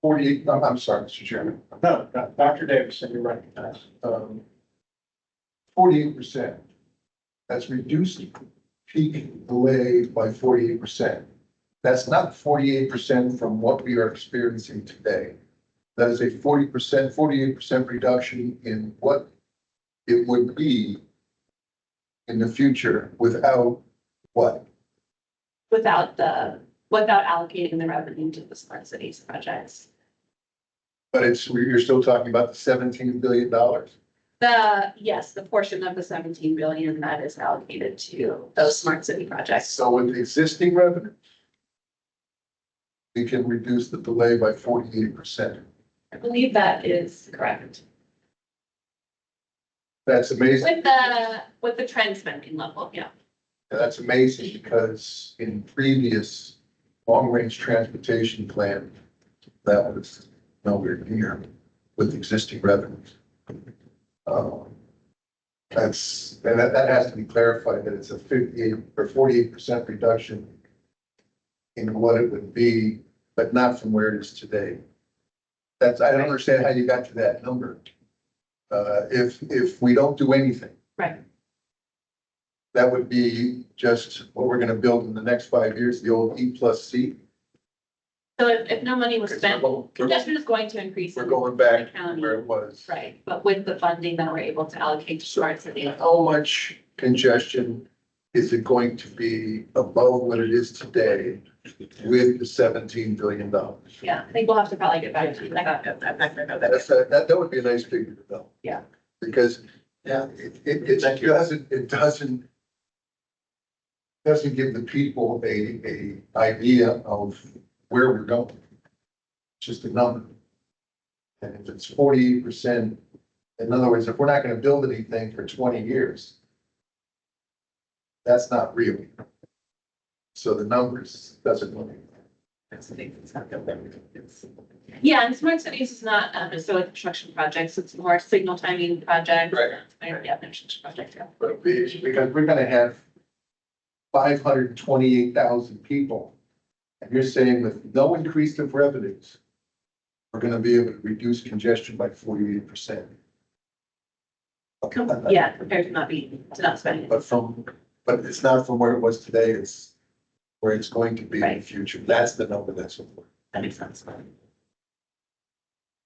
48, I'm sorry, Mr. Chairman. No, Dr. Davison, you're recognized. 48%. That's reduced peak delay by 48%. That's not 48% from what we are experiencing today. That is a 48% reduction in what it would be in the future without what? Without allocating the revenue to the smart cities projects. But you're still talking about the $17 billion. Yes, the portion of the 17 billion that is allocated to those smart city projects. So with existing revenue, we can reduce the delay by 48%. I believe that is correct. That's amazing. With the trend spending level, yeah. That's amazing because in previous long-range transportation plan, that was nowhere near with existing revenues. That has to be clarified that it's a 58 or 48% reduction in what it would be, but not from where it is today. I don't understand how you got to that number. If we don't do anything. Right. That would be just what we're gonna build in the next 5 years, the old E+C. So if no money was spent, congestion is going to increase. We're in going back the county. where it was. Right, but with the funding that we're able to allocate to smart cities. How much congestion is it going to be above what it is today with the $17 billion? Yeah, I think we'll have to probably get back to you. That would be a nice figure to know. Yeah. Because it doesn't give the people a idea of where we're going. It's just a number. And if it's 48%, in other words, if we're not gonna build anything for 20 years, that's not real. So the numbers doesn't look. Yeah, and smart cities is not necessarily construction projects, it's more signal timing projects. Right. Yeah, construction project, yeah. Because we're gonna have 528,000 people. And you're saying with no increase of revenues, we're gonna be able to reduce congestion by 48%. Yeah, compared to not spending. But it's not from where it was today, it's where it's going to be in the Right. future. That's the number that's important. That makes sense.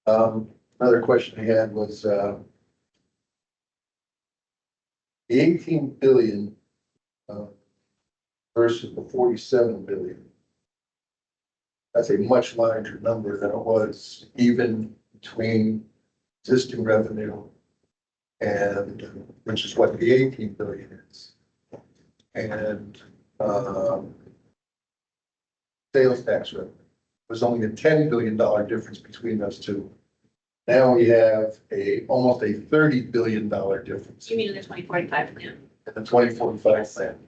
Another question I had was, the 18 billion, versus the 47 billion. That's a much larger number than it was even between existing revenue and, which is what the 18 billion is. And, sales tax revenue. There's only a $10 billion difference between those two. Now we have almost a $30 billion difference You mean in the 2045 plan? in the 2045 plan.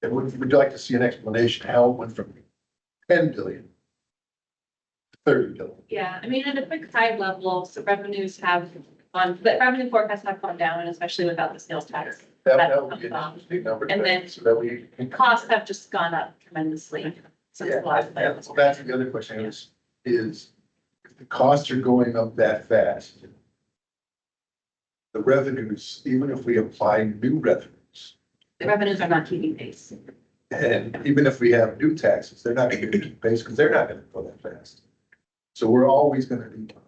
And would you like to see an explanation how it went from 10 billion to 30 billion? Yeah, I mean, at a quick high level, so revenues have the revenue forecasts have gone down, and especially without the sales tax. That would be an interesting number. And then- So that we. Costs have just gone up tremendously since the last plan was. Well, that's the other question is if the costs are going up that fast. The revenues, even if we apply new revenues, The revenues are not keeping pace. and even if we have new taxes, they're not gonna keep pace because they're not gonna go that fast. So we're always gonna be behind,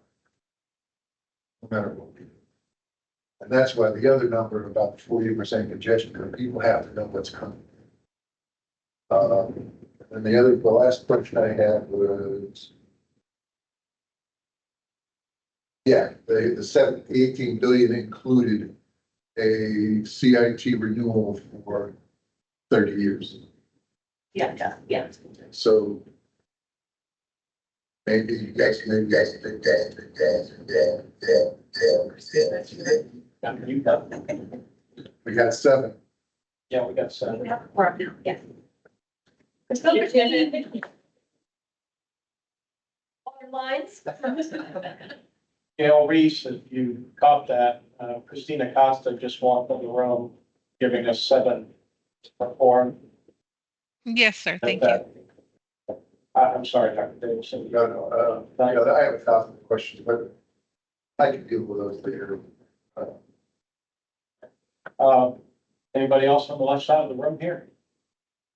no matter what we do. And that's why the other number about 40% congestion, because people have to know what's coming. And the last question I had was. Yeah, the 18 billion included a CIT renewal for 30 years. Yeah. So. Maybe you guys. We got 7. Yeah, we got 7. Yeah. We're still proceeding. On lines. Gail Reese, if you caught that, Christina Costa just walked in the room, giving us 7 to perform. Yes, sir. Thank you. I'm sorry, Dr. Davidson. No, I have 1,000 questions, but I can deal with those later. Anybody else on the left side of the room here?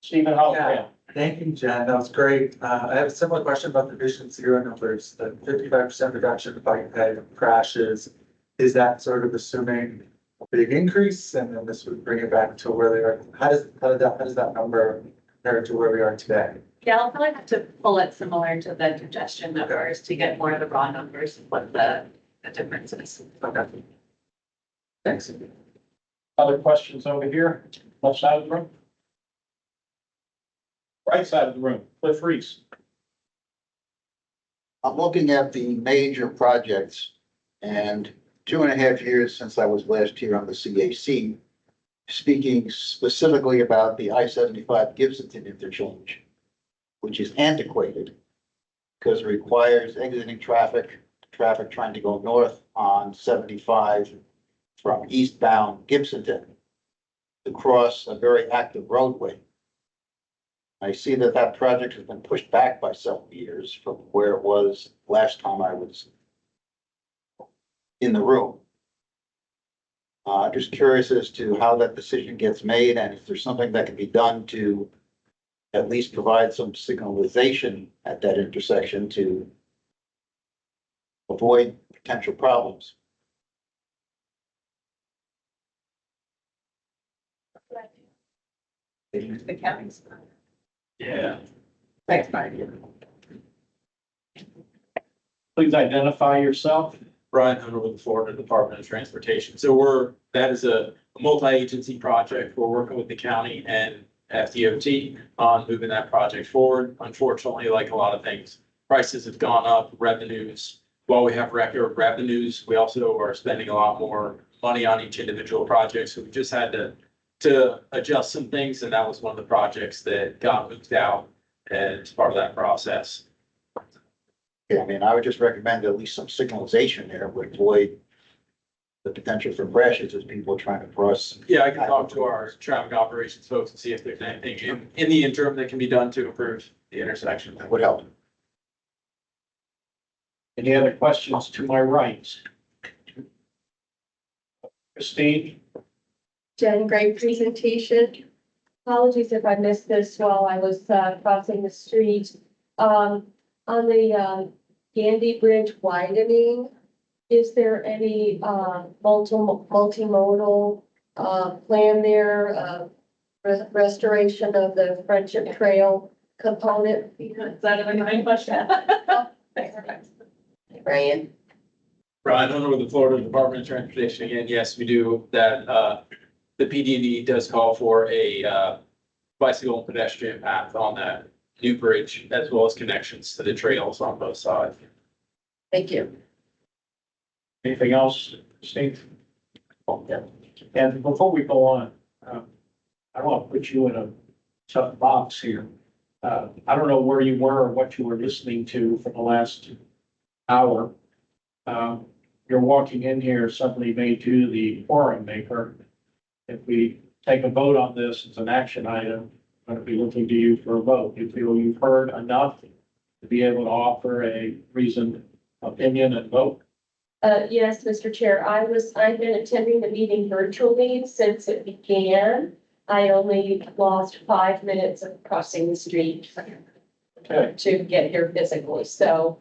Stephen Holloway. Thank you, Jen. That was great. I have a similar question about the Vision Zero numbers, the 55% reduction in bike pay crashes. Is that sort of assuming a big increase and then this would bring it back to where they are? How does that number compare to where we are today? Yeah, I'll probably have to pull it similar to the congestion numbers to get more of the raw numbers, of what the difference is. Okay. Thanks. Other questions over here, left side of the room? Right side of the room, Cliff Reese. I'm looking at the major projects and 2.5 years since I was last here on the CAC, speaking specifically about the I-75 Gibsonton interchange, which is antiquated because it requires exiting traffic trying to go north on 75 from eastbound Gibsonton to cross a very active roadway. I see that that project has been pushed back by several years from where it was last time I was in the room. Just curious as to how that decision gets made and if there's something that can be done to at least provide some signalization at that intersection to avoid potential problems. The county's. Yeah. Thanks, Marty. Please identify yourself. Brian Hunter with the Florida Department of Transportation. So that is a multi-agency project. We're working with the county and FDOT on moving that project forward. Unfortunately, like a lot of things, prices have gone up, revenues. While we have record revenues, we also are spending a lot more money on each individual project. So we just had to adjust some things, and that was one of the projects that got moved out as part of that process. Yeah, I mean, I would just recommend at least some signalization there would avoid the potential for crashes as people are trying to cross. Yeah, I can talk to our traffic operations folks and see if there's anything in the interim that can be done to improve the intersection. That would help. Any other questions to my right? Christine? Jen, great presentation. Apologies if I missed this while I was crossing the street. On the Gandy Bridge widening, is there any multimodal plan there? Restoration of the Friendship Trail component? Is that a good question? Brian? Brian Hunter with the Florida Department of Transportation. Again, yes, we do that. The PD&E does call for a bicycle and pedestrian path on that new bridge, as well as connections to the trails on both sides. Thank you. Anything else, Steve? Yeah. And before we go on, I want to put you in a tough box here. I don't know where you were or what you were listening to for the last hour. You're walking in here suddenly made you the quorum maker. If we take a vote on this as an action item, I'm going to be looking to you for a vote. You feel you've heard enough to be able to offer a reasoned opinion and vote? Yes, Mr. Chair, I've been attending the meeting virtually since it began. I only lost 5 minutes of crossing the street to get here physically, so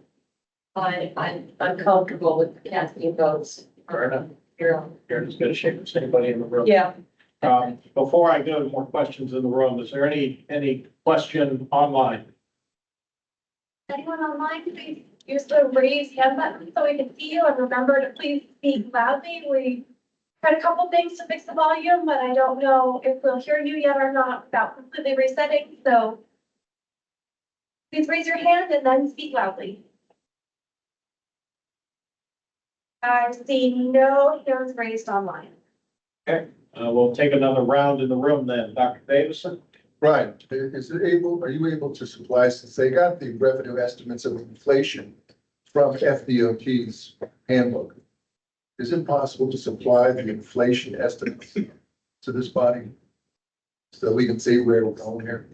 I'm comfortable with casting votes. Fair enough. You're You're in as good a shape as anybody in the room. Yeah. Before I go to more questions in the room, is there any question online? Anyone online, please use the raise hand button so we can see you, and remember to please speak loudly. We had a couple things to fix the volume, but I don't know if we'll hear you yet or not without completely resetting, so please raise your hand and then speak loudly. I see no hands raised online. Okay, we'll take another round in the room then. Dr. Davison? Brian, are you able to supply, since they got the revenue estimates of inflation from FDOT's handbook, is it possible to supply the inflation estimates to this body? So we can see where we're going here?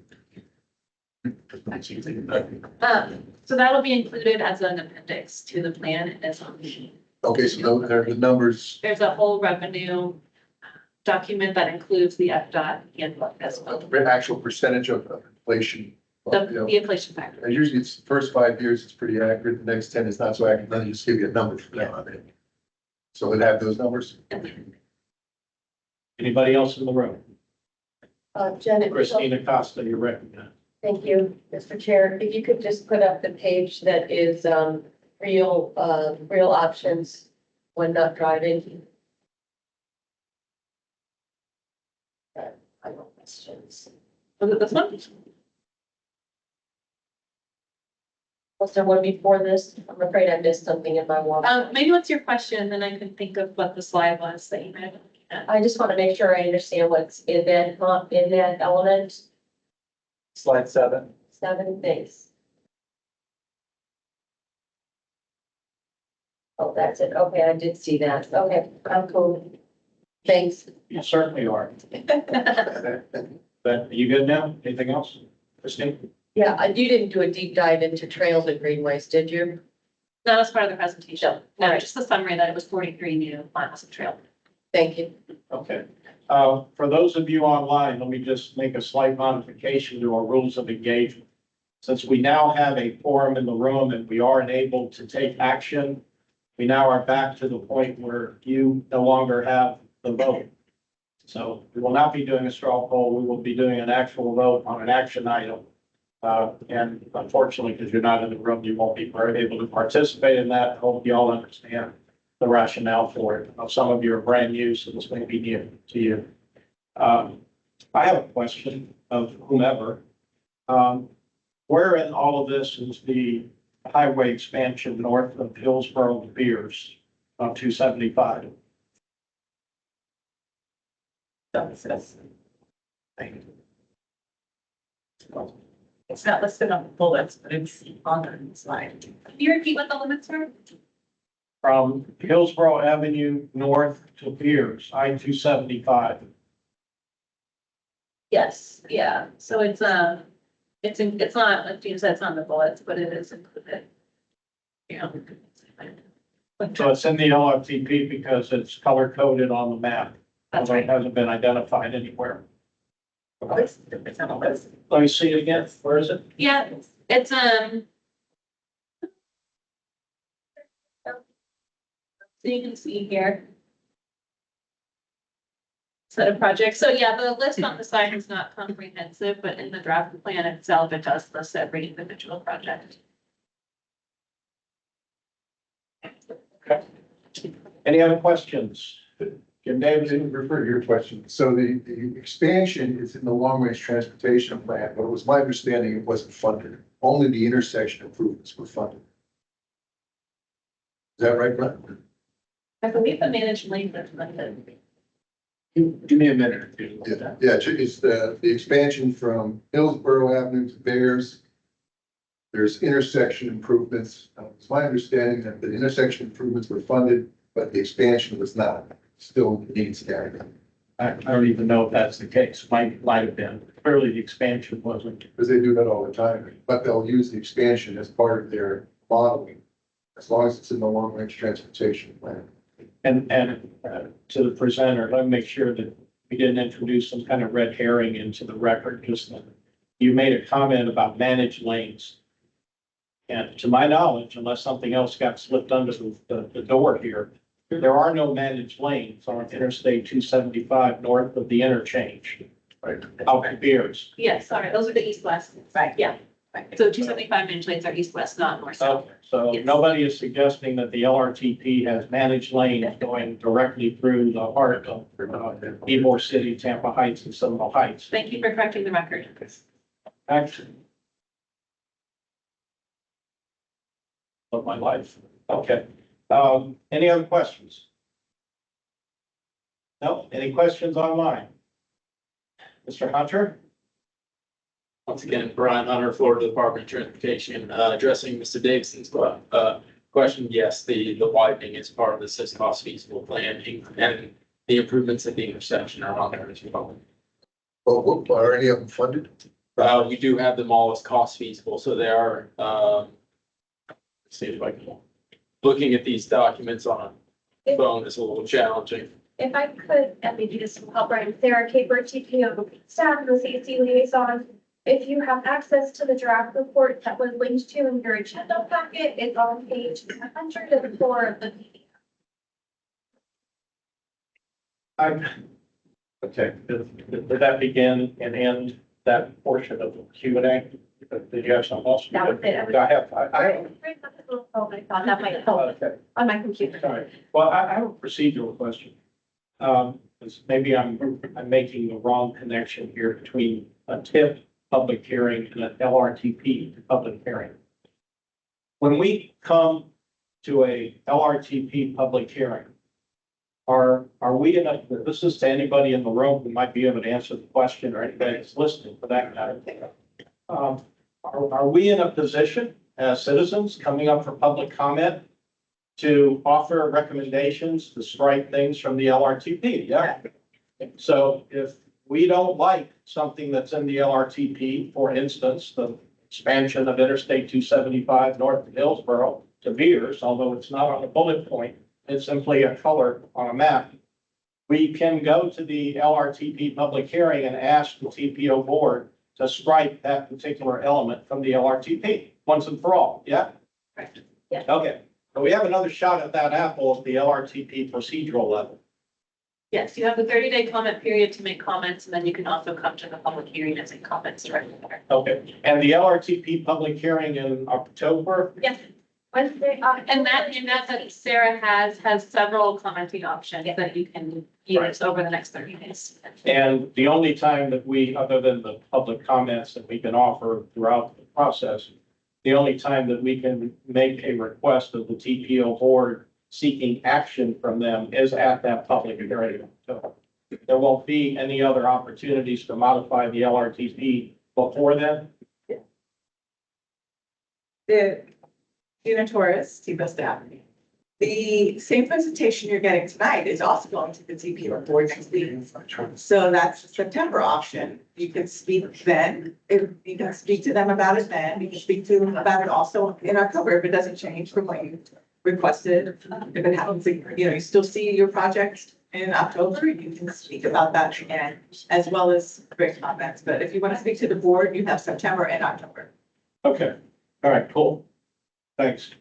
So that'll be included as an appendix to the plan and as on the. Okay, so those are the numbers. There's a whole revenue document that includes the FDOT handbook as well. The actual percentage of inflation. The inflation factor. And usually it's the first 5 years, it's pretty accurate. The next 10 is not so accurate. Then you just give you a number from now on in. So we'll have those numbers. Anybody else in the room? Janet. Christina Costa, you're recognized. Thank you, Mr. Chair. If you could just put up the page that is, real options when not driving. I have questions. Was it this one? Was there one before this? I'm afraid I missed something in my walk. Maybe what's your question? Then I can think of what the slide was that you had. I just want to make sure I understand what's in that element. Slide 7. 7 things. Oh, that's it. Okay, I did see that. Okay, I'm cool. Thanks. You certainly are. But you good now? Anything else? Christine? Yeah, you didn't do a deep dive into trails and greenways, did you? That was part of the presentation. No, Alright. just the summary that it was 43 new miles of trail. Thank you. Okay. For those of you online, let me just make a slight modification to our rules of engagement. Since we now have a quorum in the room and we are enabled to take action, we now are back to the point where you no longer have the vote. So we will not be doing a straw poll. We will be doing an actual vote on an action item. And unfortunately, because you're not in the room, you won't be able to participate in that. I hope you all understand the rationale for it. Some of you are brand new, so this may be new to you. I have a question of whomever. Where in all of this is the highway expansion north of Hillsborough to Beers on 275? It's not listed on the bullets, but it's on the slide. Can you repeat what the limits were? From Hillsborough Avenue north to Beers, I-275. Yes, yeah. So it's not, like Gina said, it's not in the bullets, but it is included. Yeah. So it's in the LRTP because it's color coded on the map. That's Although right. it hasn't been identified anywhere. It's on the list. Let me see it again. Where is it? Yeah, it's, so you can see here. Set of projects. So yeah, the list on the side is not comprehensive, but in the draft plan itself, it does list every individual project. Okay. Any other questions? Jim Davis? To refer to your question, so the expansion is in the long range transportation plan, but it was my understanding it wasn't funded. Only the intersection improvements were funded. Is that right, Brett? I believe the managed lane is funded. Give me a minute or two. Yeah, it's the expansion from Hillsborough Avenue to Bears. There's intersection improvements. It's my understanding that the intersection improvements were funded, but the expansion was not. Still needs carrying. I don't even know if that's the case. Might have been. Clearly, the expansion wasn't. Because they do that all the time, but they'll use the expansion as part of their modeling, as long as it's in the long-range transportation plan. And to the presenter, let me make sure that we didn't introduce some kind of red herring into the record, just that you made a comment about managed lanes. And to my knowledge, unless something else got slipped under the door here, there are no managed lanes on Interstate 275 north of the interchange. Right. Out to Beers. Yes, sorry, those are the east-west, right, yeah. Right. So 275 managed lanes are east-west, not north-south. Okay, so Yes. nobody is suggesting that the LRTP has managed lanes going directly through the heart of Ybor City, Tampa Heights, and Seminole Heights. Thank you for correcting the record. Actually. Of my life. Okay. Any other questions? No? Any questions online? Mr. Hunter? Once again, Brian Hunter, Florida Department of Transportation, addressing Mr. Davidson's question. Yes, the widening is part of the cost feasible plan, and the improvements at the intersection are on there as well. Well, are any of them funded? We do have them all as cost feasible, so they are, let's see if I can, looking at these documents on a phone is a little challenging. If I could, and maybe this will help, Brian, Sarah Caper, TPO staff, and the CAC liaison. If you have access to the draft report that was linked to in your agenda packet, it's on page 104 of the PDF. Okay, did that begin and end that portion of the Q&A? Did you have something else? That was it. I have. I thought that might help Okay. on my computer. All right. Well, I have a procedural question. 'Cause maybe I'm making the wrong connection here between a TIP public hearing and an LRTP public hearing. When we come to a LRTP public hearing, are we in a, this is to anybody in the room who might be able to answer the question, or anybody that's listening for that matter. Are we in a position as citizens coming up for public comment to offer recommendations to strike things from the LRTP? Yeah. So if we don't like something that's in the LRTP, for instance, the expansion of Interstate 275 north of Hillsborough to Beers, although it's not on a bullet point, it's simply a color on a map. We can go to the LRTP public hearing and ask the TPO board to strike that particular element from the LRTP once and for all. Yeah? Correct. Yeah. Okay. So we have another shot at that apple at the LRTP procedural level. Yes, you have the 30-day comment period to make comments, and then you can also come to the public hearing and make comments directly there. Okay. And the LRTP public hearing in October? Yes, Wednesday, and that Sarah has several commenting options that you can use over the next 30 days. And the only time that we, other than the public comments that we can offer throughout the process, the only time that we can make a request of the TPO board seeking action from them is at that public hearing. So there won't be any other opportunities to modify the LRTP before then? The Torres, TPO staff. The same presentation you're getting tonight is also going to the TPO board next week. So that's the September option. You can speak then, if you can speak to them about it then, you can speak to them about it also in October if it doesn't change from what you requested. If it happens, you still see your project in October, you can speak about that again, as well as great comments. But if you want to speak to the board, you have September and October. Okay. All right, cool. Thanks.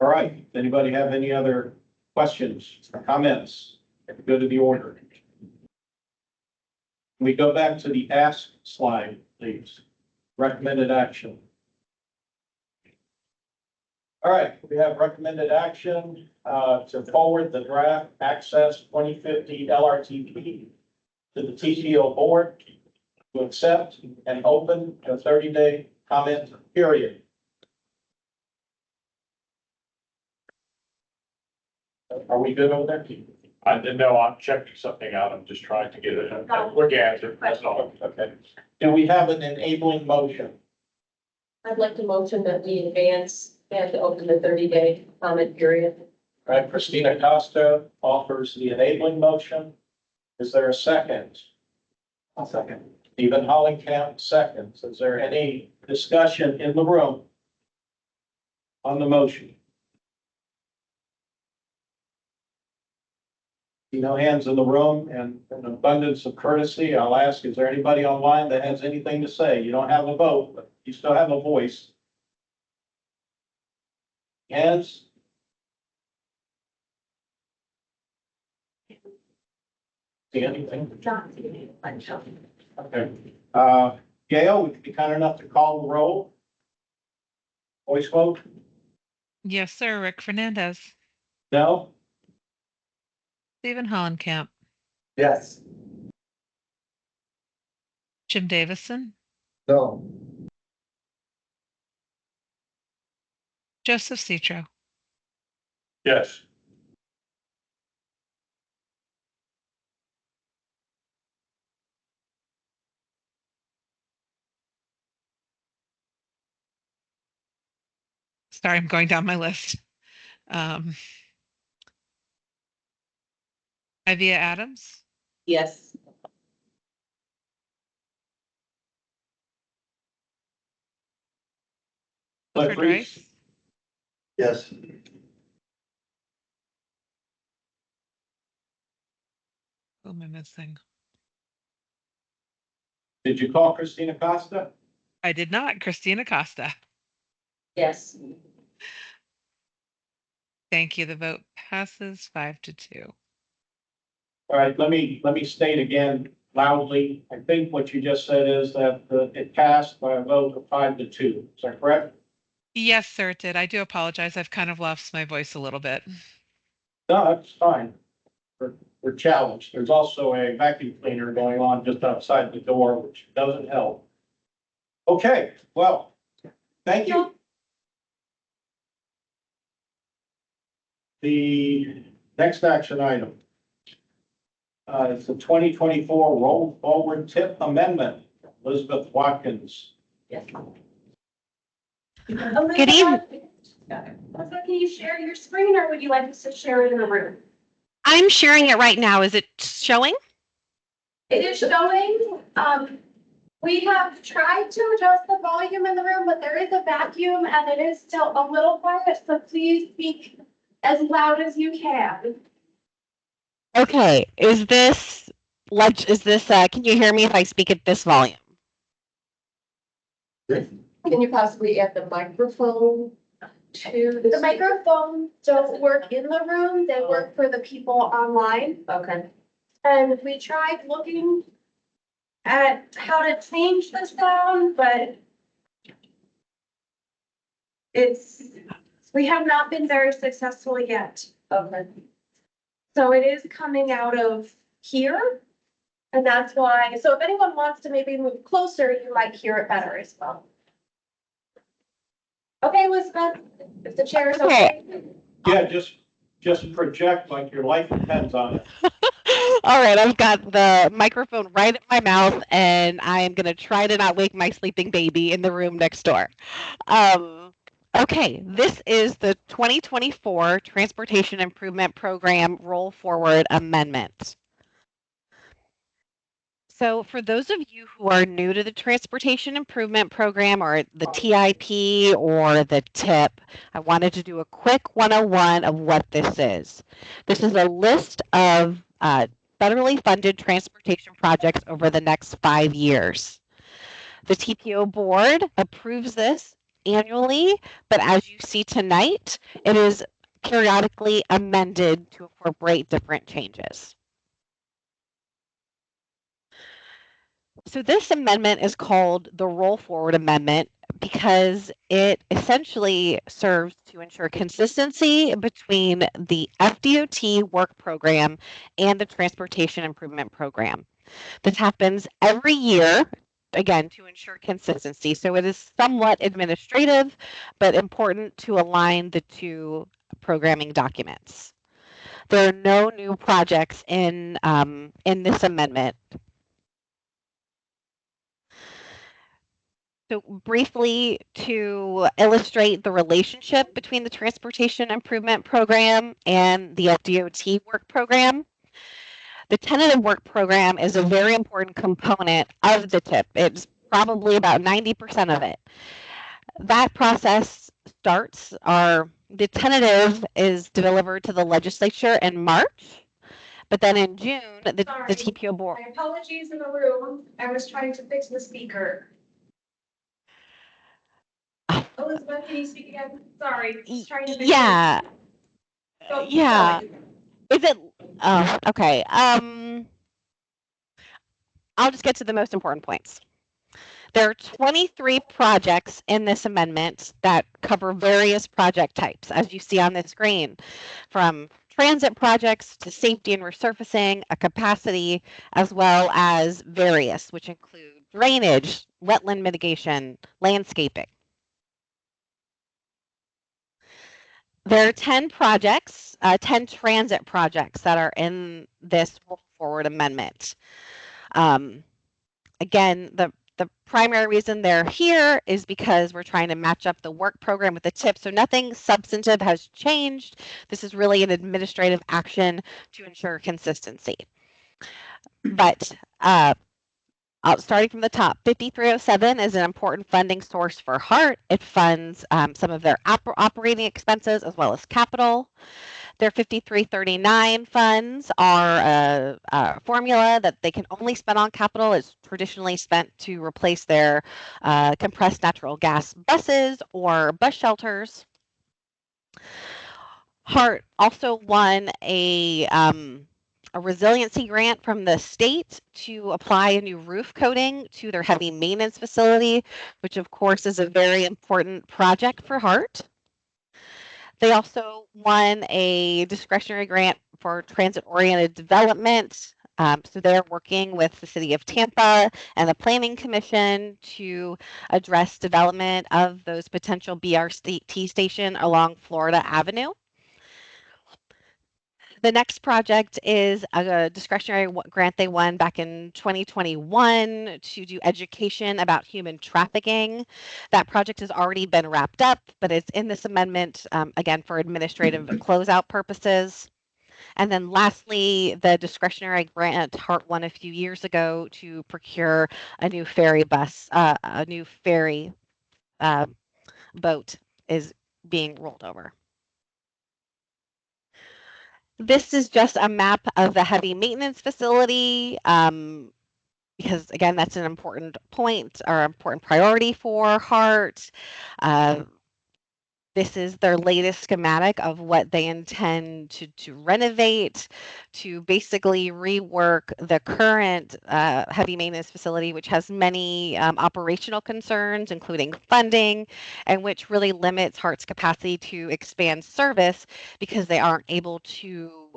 All right, anybody have any other questions or comments? Go to the order. We go back to the ask slide, please. Recommended action. All right, we have recommended action to forward the draft Access 2050 LRTP to the TPO board to accept and open a 30-day comment period. Are we good over there? I didn't know, I'm checking something out. I'm just trying to get a quick answer. That's all. Okay. Do we have an enabling motion? I'd like to motion that we advance and open the 30-day comment period. All right, Christina Costa offers the enabling motion. Is there a second? I'll second. Stephen Hollenkamp seconds. Is there any discussion in the room on the motion? See no hands in the room, and in abundance of courtesy, I'll ask, is there anybody online that has anything to say? You don't have a vote, but you still have a voice. Hands? See anything? Okay. Gail, would you be kind enough to call the roll? Voice vote? Yes, sir. Rick Fernandez, No? Stephen Hollenkamp, Yes. Jim Davison, No. Joseph Citro. Yes. Sorry, I'm going down my list. Ivia Adams, Yes. Clifford Rice, Yes. who am I missing? Did you call Christina Costa? I did not. Christina Costa. Yes. Thank you. The vote passes 5-2. All right, let me state again loudly. I think what you just said is that it passed by a vote of 5-2. Is that correct? Yes, sir, it did. I do apologize. I've kind of lost my voice a little bit. No, that's fine. We're challenged. There's also a vacuum cleaner going on just outside the door, which doesn't help. Okay, well, thank you. The next action item is the 2024 roll forward tip amendment. Elizabeth Watkins. Yes. Good evening. Can you share your screen or would you like us to share it in the room? I'm sharing it right now. Is it showing? It is showing, we have tried to adjust the volume in the room, but there is a vacuum and it is still a little quiet, so please speak as loud as you can. Okay. Is this can you hear me if I speak at this volume? Can you possibly add the microphone to The microphones don't work in the room, they work for the people online. Okay. And we tried looking at how to change the sound, but we have not been very successful yet. Okay. So it is coming out of here. And that's why, so if anyone wants to maybe move closer, you might hear it better as well. Okay, Elizabeth, if the chair is okay. Yeah, just project like your life depends on it. All right, I've got the microphone right at my mouth, and I am going to try to not wake my sleeping baby in the room next door. Okay, this is the 2024 Transportation Improvement Program Roll Forward Amendment. So for those of you who are new to the Transportation Improvement Program or the TIP or the TIP, I wanted to do a quick 101 of what this is. This is a list of federally funded transportation projects over the next 5 years. The TPO board approves this annually, but as you see tonight, it is periodically amended to incorporate different changes. So this amendment is called the Roll Forward Amendment because it essentially serves to ensure consistency between the FDOT work program and the Transportation Improvement Program. This happens every year, again, to ensure consistency. So it is somewhat administrative, but important to align the two programming documents. There are no new projects in this amendment. So briefly, to illustrate the relationship between the Transportation Improvement Program and the FDOT work program, the tentative work program is a very important component of the TIP. It's probably about 90% of it. That process starts, the tentative is delivered to the legislature in March, but then in June, the TPO board. My apologies in the room. I was trying to fix the speaker. Elizabeth, can you speak again? Sorry. Just trying to fix Yeah. it. So, Yeah. sorry. Is it? Oh, okay. I'll just get to the most important points. There are 23 projects in this amendment that cover various project types, as you see on the screen, from transit projects to safety and resurfacing, a capacity, as well as various, which include drainage, wetland mitigation, landscaping. There are 10 projects, 10 transit projects that are in this roll forward amendment. Again, the primary reason they're here is because we're trying to match up the work program with the TIP. So nothing substantive has changed. This is really an administrative action to ensure consistency. But starting from the top, 5307 is an important funding source for HART. It funds some of their operating expenses as well as capital. Their 5339 funds are a formula that they can only spend on capital. It's traditionally spent to replace their compressed natural gas buses or bus shelters. HART also won a resiliency grant from the state to apply a new roof coating to their heavy maintenance facility, which of course is a very important project for HART. They also won a discretionary grant for transit-oriented development. So they're working with the city of Tampa and the Planning Commission to address development of those potential BRT station along Florida Avenue. The next project is a discretionary grant they won back in 2021 to do education about human trafficking. That project has already been wrapped up, but it's in this amendment, again, for administrative closeout purposes. And then lastly, the discretionary grant HART won a few years ago to procure a new ferry bus, a new ferry boat is being rolled over. This is just a map of the heavy maintenance facility, because again, that's an important point or important priority for HART. This is their latest schematic of what they intend to renovate, to basically rework the current heavy maintenance facility, which has many operational concerns, including funding, and which really limits HART's capacity to expand service because they aren't able to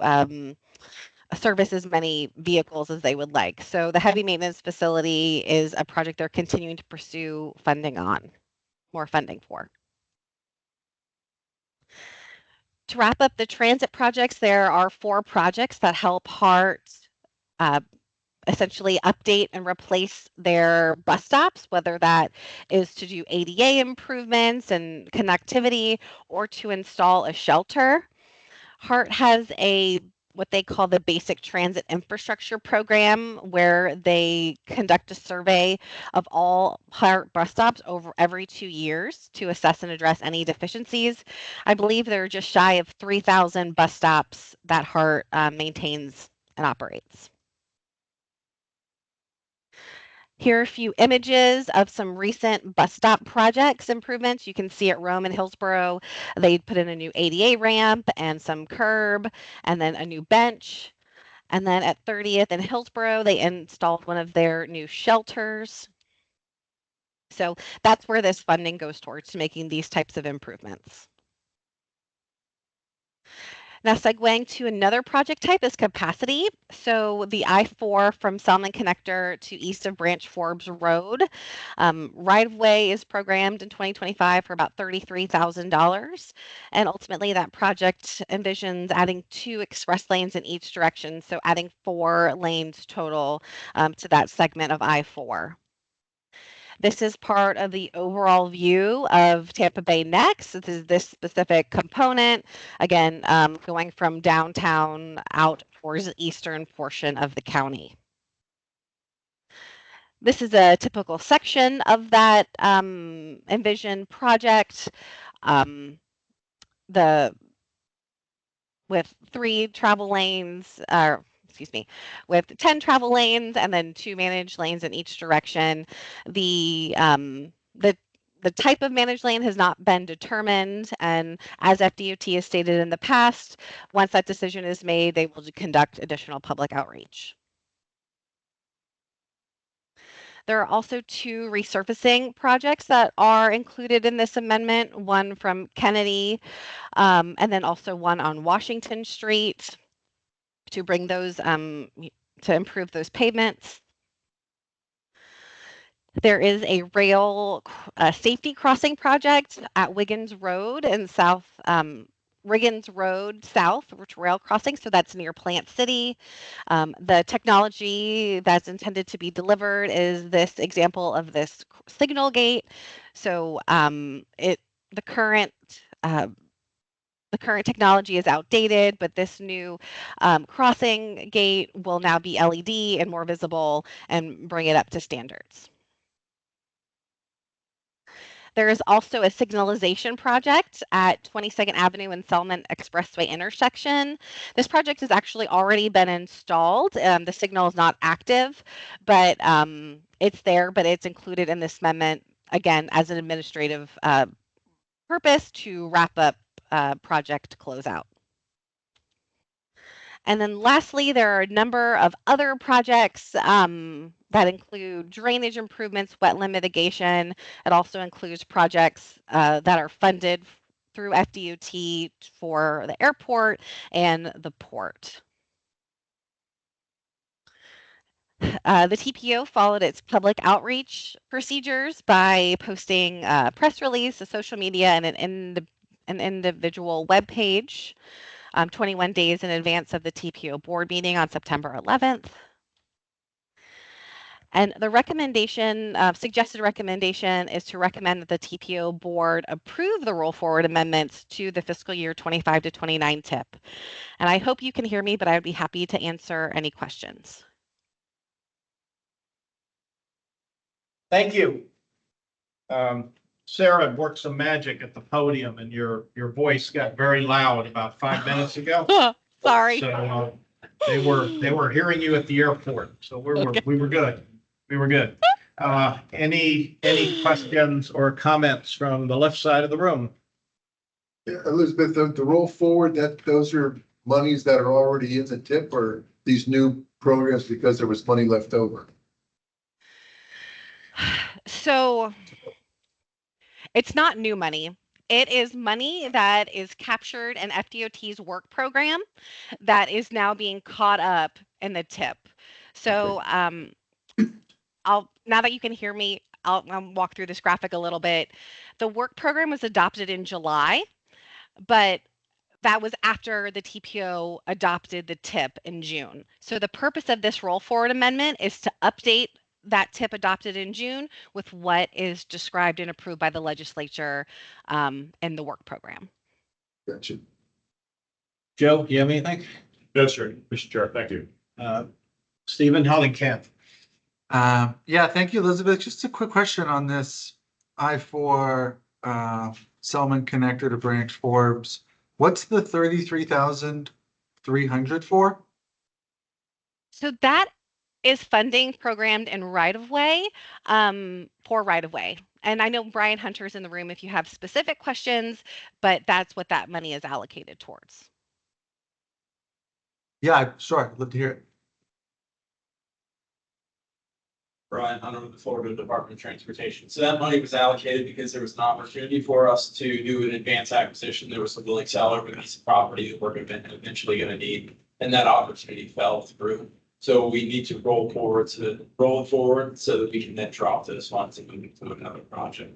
service as many vehicles as they would like. So the heavy maintenance facility is a project they're continuing to pursue more funding for. To wrap up the transit projects, there are 4 projects that help HART essentially update and replace their bus stops, whether that is to do ADA improvements and connectivity or to install a shelter. HART has what they call the Basic Transit Infrastructure Program, where they conduct a survey of all HART bus stops over every 2 years to assess and address any deficiencies. I believe there are just shy of 3,000 bus stops that HART maintains and operates. Here are a few images of some recent bus stop projects improvements. You can see at Rome and Hillsborough, they put in a new ADA ramp and some curb and then a new bench. And then at 30th and Hillsborough, they installed one of their new shelters. So that's where this funding goes towards, making these types of improvements. Now segueing to another project type is capacity. So the I-4 from Selman Connector to east of Branch Forbes Road. Right-of-way is programmed in 2025 for about $33,000. And ultimately that project envisions adding 2 express lanes in each direction. So adding 4 lanes total to that segment of I-4. This is part of the overall view of Tampa Bay Next. This is this specific component, again, going from downtown out towards the eastern portion of the county. This is a typical section of that Envision project. With 3 travel lanes, with 10 travel lanes and then 2 managed lanes in each direction. The type of managed lane has not been determined, and as FDOT has stated in the past, once that decision is made, they will conduct additional public outreach. There are also 2 resurfacing projects that are included in this amendment, one from Kennedy, and then also one on Washington Street to bring those, to improve those pavements. There is a rail safety crossing project at Wiggins Road in South, Riggins Road South, which rail crossing, so that's near Plant City. The technology that's intended to be delivered is this example of this signal gate. So the current technology is outdated, but this new crossing gate will now be LED and more visible and bring it up to standards. There is also a signalization project at 22nd Avenue and Selman Expressway intersection. This project has actually already been installed. The signal is not active, but it's there, but it's included in this amendment, again, as an administrative purpose to wrap up project closeout. And then lastly, there are a number of other projects that include drainage improvements, wetland mitigation. It also includes projects that are funded through FDOT for the airport and the port. The TPO followed its public outreach procedures by posting a press release, a social media, and an individual web page 21 days in advance of the TPO board meeting on September 11th. And the recommendation, suggested recommendation is to recommend that the TPO board approve the roll forward amendments to the fiscal year 25 to 29 TIP. And I hope you can hear me, but I would be happy to answer any questions. Thank you. Sarah worked some magic at the podium and your voice got very loud about 5 minutes ago. Sorry. So they were hearing you at the airport. So we were good. We were good. Any questions or comments from the left side of the room? Yeah, Elizabeth, the roll forward, those are monies that are already in the TIP, or these new programs because there was money left over? So it's not new money. It is money that is captured in FDOT's work program that is now being caught up in the TIP. So now that you can hear me, I'll walk through this graphic a little bit. The work program was adopted in July, but that was after the TPO adopted the TIP in June. So the purpose of this roll forward amendment is to update that TIP adopted in June with what is described and approved by the legislature in the work program. Gotcha. Joe, do you have anything? No, sir, Mr. Chair, thank you. Stephen Hellingham. Yeah, thank you, Elizabeth. Just a quick question on this I-4 Selman connector to Branch Forbes. What's the 33,300 for? So that is funding programmed in right-of-way for right-of-way. And I know Brian Hunter's in the room if you have specific questions, but that's what that money is allocated towards. Yeah, sure. I'd love to hear it. Brian Hunter with the Florida Department of Transportation. So that money was allocated because there was an opportunity for us to do an advance acquisition. There was a willing seller of a piece of property that we're eventually going to need, and that opportunity fell through. So we need to roll it forward so that we can then drop those funds and move into another project.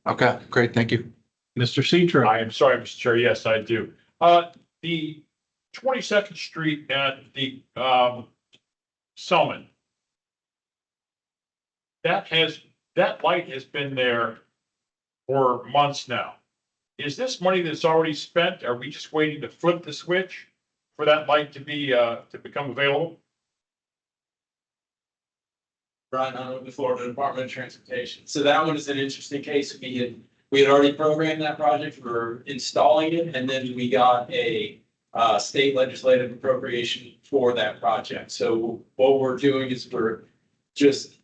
Okay, great, thank you. Mr. Cedro. I am sorry, Mr. Chair. Yes, I do. The 22nd Street and the, Summit. That light has been there for months now. Is this money that's already spent? Are we just waiting to flip the switch for that light to be, to become available? Brian Hunter with the Florida Department of Transportation. So that one is an interesting case. We had already programmed that project. We were installing it, and then we got a state legislative appropriation for that project. So what we're doing is we're just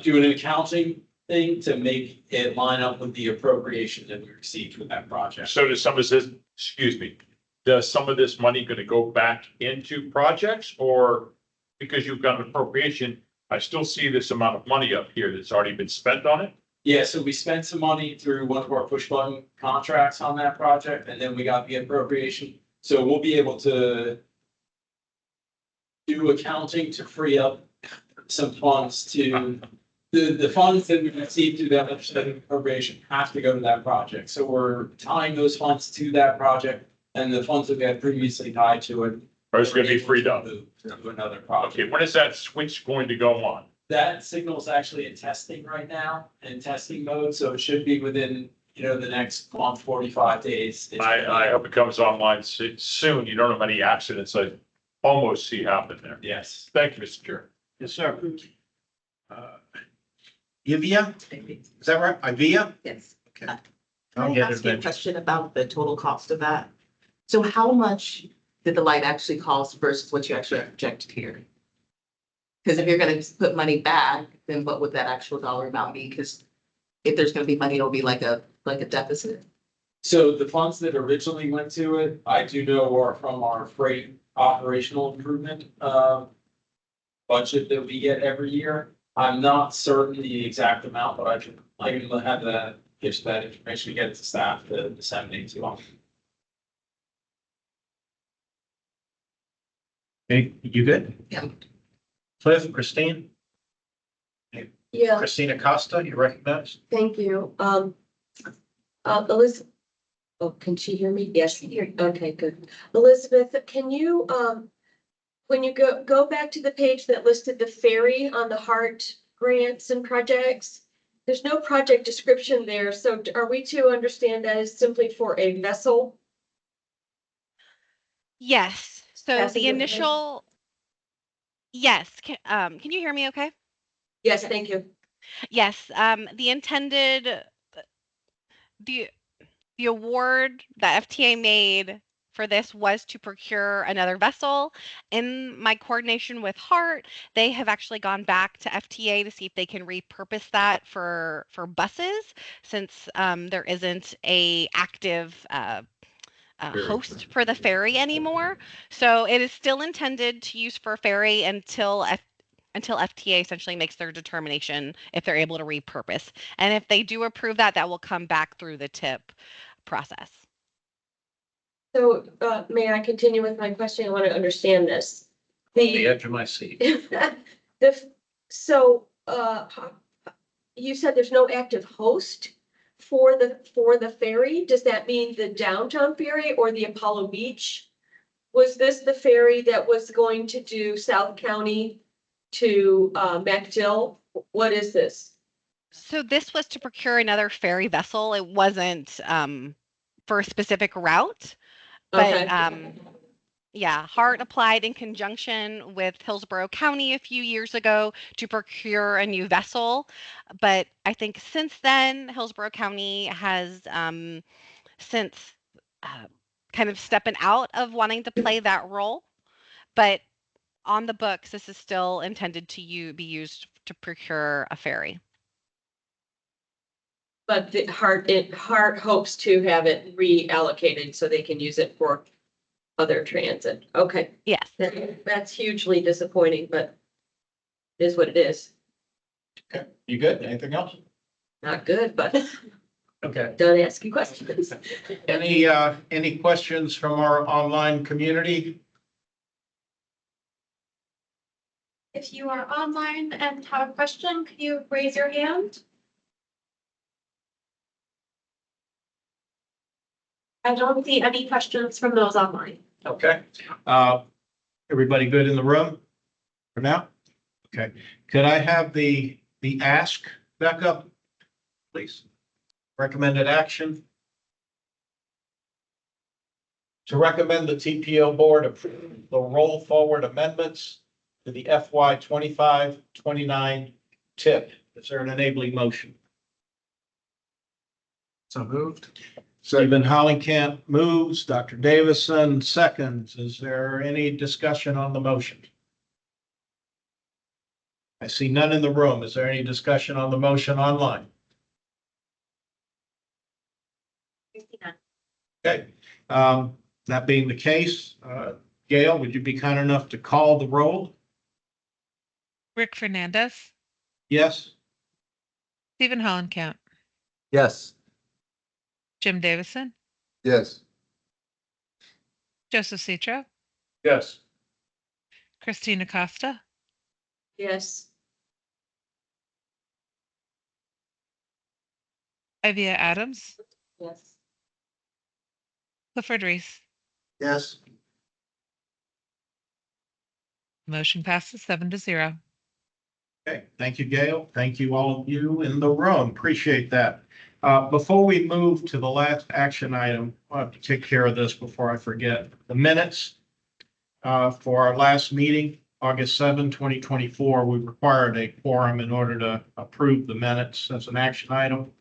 doing an accounting thing to make it line up with the appropriation that we received for that project. So does some of this, excuse me, does some of this money going to go back into projects, or because you've got an appropriation, I still see this amount of money up here that's already been spent on it? Yeah, so we spent some money through one of our push button contracts on that project, and then we got the appropriation. So we'll be able to do accounting to free up some funds to, the funds that we received through that legislative appropriation have to go to that project. So we're tying those funds to that project, and the funds that we had previously tied to it Or is it going to be freed up? to another project. Okay, when is that switch going to go on? That signal is actually in testing right now, in testing mode, so it should be within, the next 45 days. I hope it comes online soon. You don't have any accidents I almost see happen there. Yes. Thank you, Mr. Chair. Yes, sir. Ivia, is that right? Ivia? Yes. Okay. Can I ask you a question about the total cost of that? So how much did the light actually cost versus what you actually projected here? Because if you're gonna put money back, then what would that actual dollar amount be? Because if there's gonna be money, it'll be like a deficit. So the funds that originally went to it, I do know are from our freight operational improvement budget that we get every year. I'm not certain the exact amount, but I can have that, give that information to get it to staff to disseminate to them. Hey, you good? Yeah. Cliff, Christine? Yeah, Christina Costa, you recognize? thank you. Elizabeth, oh, can she hear me? Yes, okay, good. Elizabeth, can you, when you go back to the page that listed the ferry on the HART grants and projects, there's no project description there, so are we to understand that as simply for a vessel? Yes, so Passenger the initial, yes, can you hear me okay? Yes, thank you. Yes, the intended, the award that FTA made for this was to procure another vessel. In my coordination with HART, they have actually gone back to FTA to see if they can repurpose that for buses, since there isn't a active host for the ferry anymore. So it is still intended to use for a ferry until FTA essentially makes their determination if they're able to repurpose. And if they do approve that, that will come back through the TIP process. So, may I continue with my question? I want to understand this. The edge of my seat. So, you said there's no active host for the ferry? Does that mean the downtown ferry or the Apollo Beach? Was this the ferry that was going to do South County to MacDill? What is this? So this was to procure another ferry vessel. It wasn't for a specific route, but yeah, HART applied in conjunction with Hillsborough County a few years ago to procure a new vessel. But I think since then, Hillsborough County has since kind of stepping out of wanting to play that role. But on the books, this is still intended to be used to procure a ferry. But the HART hopes to have it reallocated so they can use it for other transit. Okay. Yes. That's hugely disappointing, but it is what it is. Okay, you good? Anything else? Not good, but Okay. don't ask you questions. Any questions from our online community? If you are online and have a question, could you raise your hand? I don't see any questions from those online. Okay. Everybody good in the room for now? Okay. Could I have the ask back up, please? Recommended action. To recommend the TPO board approve the roll forward amendments to the FY 25-29 tip. Is there an enabling motion? So moved. Stephen Hollenkamp moves, Dr. Davison seconds. Is there any discussion on the motion? I see none in the room. Is there any discussion on the motion online? Okay, that being the case, Gail, would you be kind enough to call the roll? Rick Fernandez, Yes? Stephen Hollenkamp, Yes. Jim Davison, Yes. Joseph Citro, Yes. Christina Costa, Yes. Ivia Adams, Yes. Clifford Reese. Yes. Motion passes 7-0. Okay, thank you, Gail. Thank you, all of you in the room. Appreciate that. Before we move to the last action item, I have to take care of this before I forget. The minutes for our last meeting, August 7, 2024, we required a quorum in order to approve the minutes as an action item.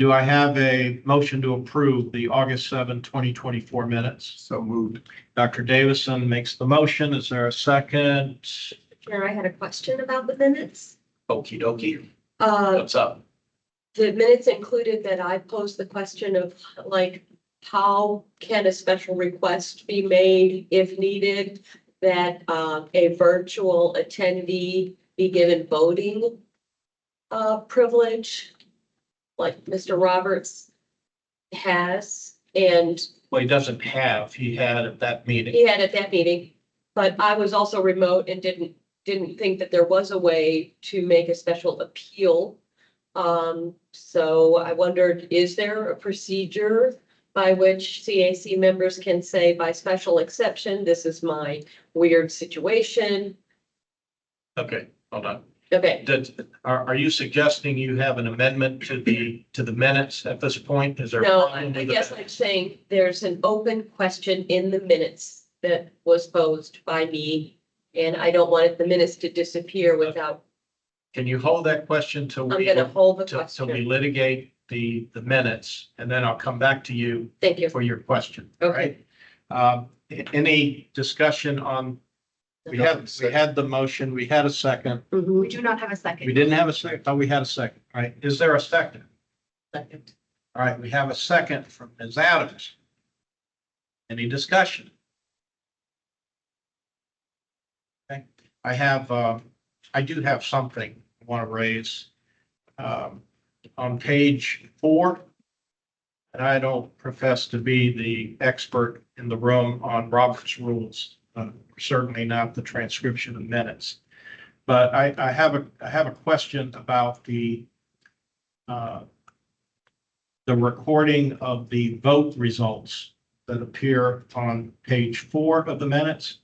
Do I have a motion to approve the August 7, 2024 minutes? So moved. Dr. Davison makes the motion. Is there a second? Chair, I had a question about the minutes. Okie dokie. Uh, What's up? the minutes included that I posed the question of like, how can a special request be made if needed? That a virtual attendee be given voting privilege, like Mr. Roberts has, and Well, he doesn't have, he had at that meeting. he had at that meeting. But I was also remote and didn't think that there was a way to make a special appeal. So I wondered, is there a procedure by which CAC members can say by special exception, this is my weird situation? Okay, hold on. Okay, Are you suggesting you have an amendment to the minutes at this point? Is there? a no, problem I with guess that? I'm saying there's an open question in the minutes that was posed by me. And I don't want the minutes to disappear without, Can you hold that question till I'm we, gonna hold the till we question. litigate the minutes, and then I'll come back to you Thank you. for your question. Okay. Any discussion on, we had the motion, we had a second. We do not have a second. We didn't have a second, oh, we had a second, all right? Is there a second? Second. All right, we have a second from Ms. Adams. Any discussion? Okay, I do have something I want to raise. On page 4, and I don't profess to be the expert in the room on Robert's rules, certainly not the transcription of minutes. But I have a question about the recording of the vote results that appear on page 4 of the minutes.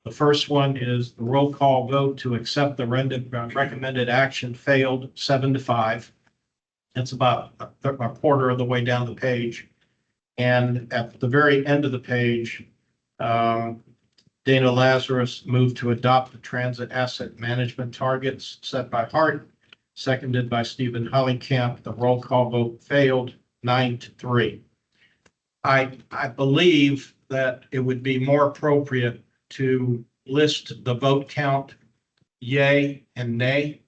The first one is the roll call vote to accept the recommended action failed 7-5. It's about a quarter of the way down the page. And at the very end of the page, Dana Lazarus moved to adopt the transit asset management targets set by Hart, seconded by Stephen Hollenkamp. The roll call vote failed 9-3. I believe that it would be more appropriate to list the vote count yay and nay.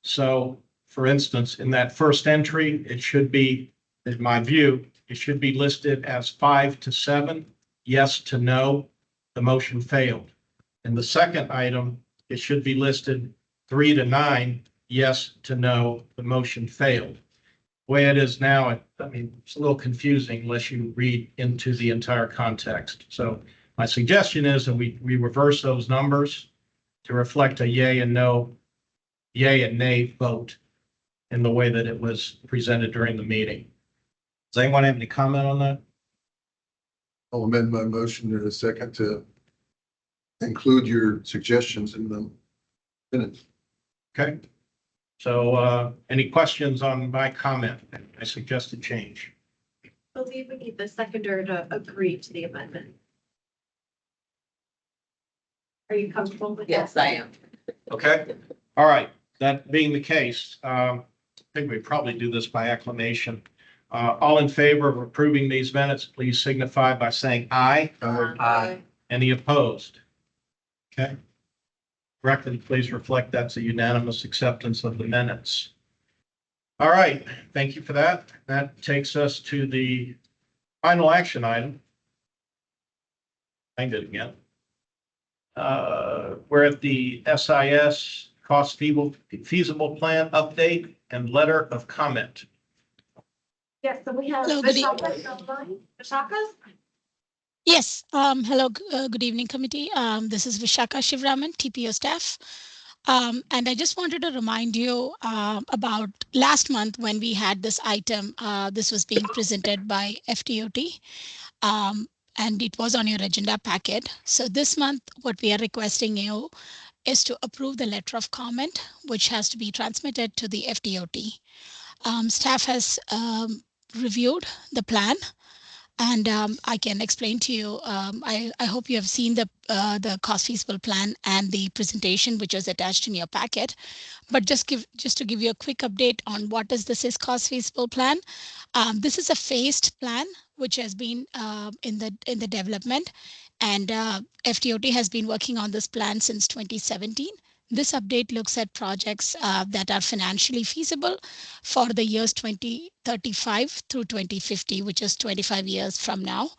So, for instance, in that first entry, it should be, in my view, it should be listed as 5-7, yes to no, the motion failed. In the second item, it should be listed 3-9, yes to no, the motion failed. The way it is now, I mean, it's a little confusing unless you read into the entire context. So my suggestion is that we reverse those numbers to reflect a yay and no, yay and nay vote in the way that it was presented during the meeting. Does anyone have any comment on that? I'll amend my motion in a second to include your suggestions in the minutes. Okay. So any questions on my comment? I suggested change. I believe we need the seconder to agree to the amendment. Are you comfortable with that? Yes, I am. Okay. All right. That being the case, I think we probably do this by acclamation. All in favor of approving these minutes, please signify by saying aye. Aye. Any opposed? Okay. Record, please reflect that's a unanimous acceptance of the minutes. All right. Thank you for that. That takes us to the final action item. Find it again. We're at the SIS cost feasible plan update and letter of comment. Yes, so we have Hello, good evening. Vishaka online. Vishaka? Yes, hello, good evening, committee. This is Vishaka Shivraman, TPO staff. And I just wanted to remind you about last month when we had this item, this was being presented by FTOT. And it was on your agenda packet. So this month, what we are requesting you is to approve the letter of comment, which has to be transmitted to the FTOT. Staff has reviewed the plan, and I can explain to you. I hope you have seen the cost feasible plan and the presentation which was attached in your packet. But just to give you a quick update on what is the SIS cost feasible plan. This is a phased plan which has been in the development, and FTOT has been working on this plan since 2017. This update looks at projects that are financially feasible for the years 2035 through 2050, which is 25 years from now,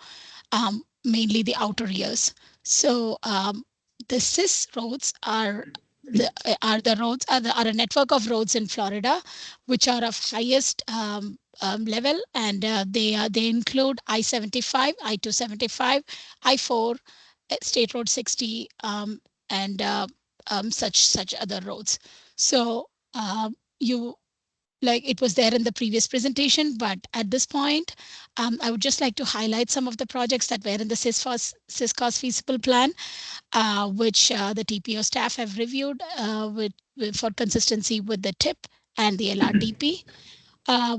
mainly the outer years. So the SIS roads are a network of roads in Florida, which are of highest level, and they include I-75, I-275, I-4, State Road 60, and such other roads. So it was there in the previous presentation, but at this point, I would just like to highlight some of the projects that were in the SIS cost feasible plan, which the TPO staff have reviewed for consistency with the TIP and the LRTP. I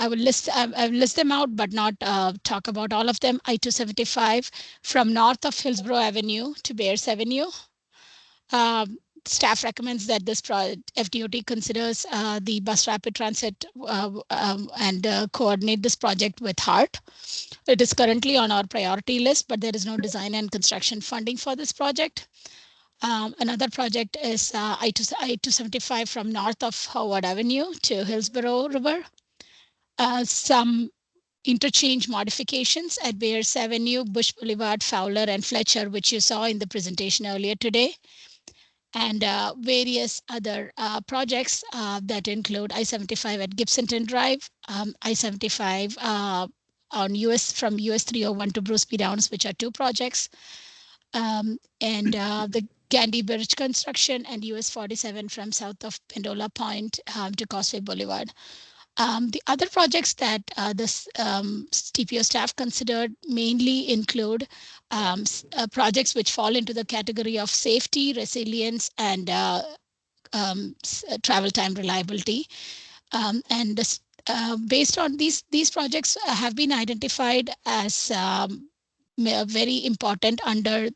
will list them out, but not talk about all of them. I-275 from north of Hillsborough Avenue to Bears Avenue. Staff recommends that this FDOT considers the bus rapid transit and coordinate this project with HART. It is currently on our priority list, but there is no design and construction funding for this project. Another project is I-275 from north of Howard Avenue to Hillsborough River. Some interchange modifications at Bears Avenue, Bush Boulevard, Fowler, and Fletcher, which you saw in the presentation earlier today. And various other projects that include I-75 at Gibsonton Drive, I-75 from US 301 to Bruce B. Downs, which are 2 projects, and the Gandy Bridge construction, and US 47 from south of Pendola Point to Causeway Boulevard. The other projects that this TPO staff considered mainly include projects which fall into the category of safety, resilience, and travel time reliability. Based on these projects have been identified as very important under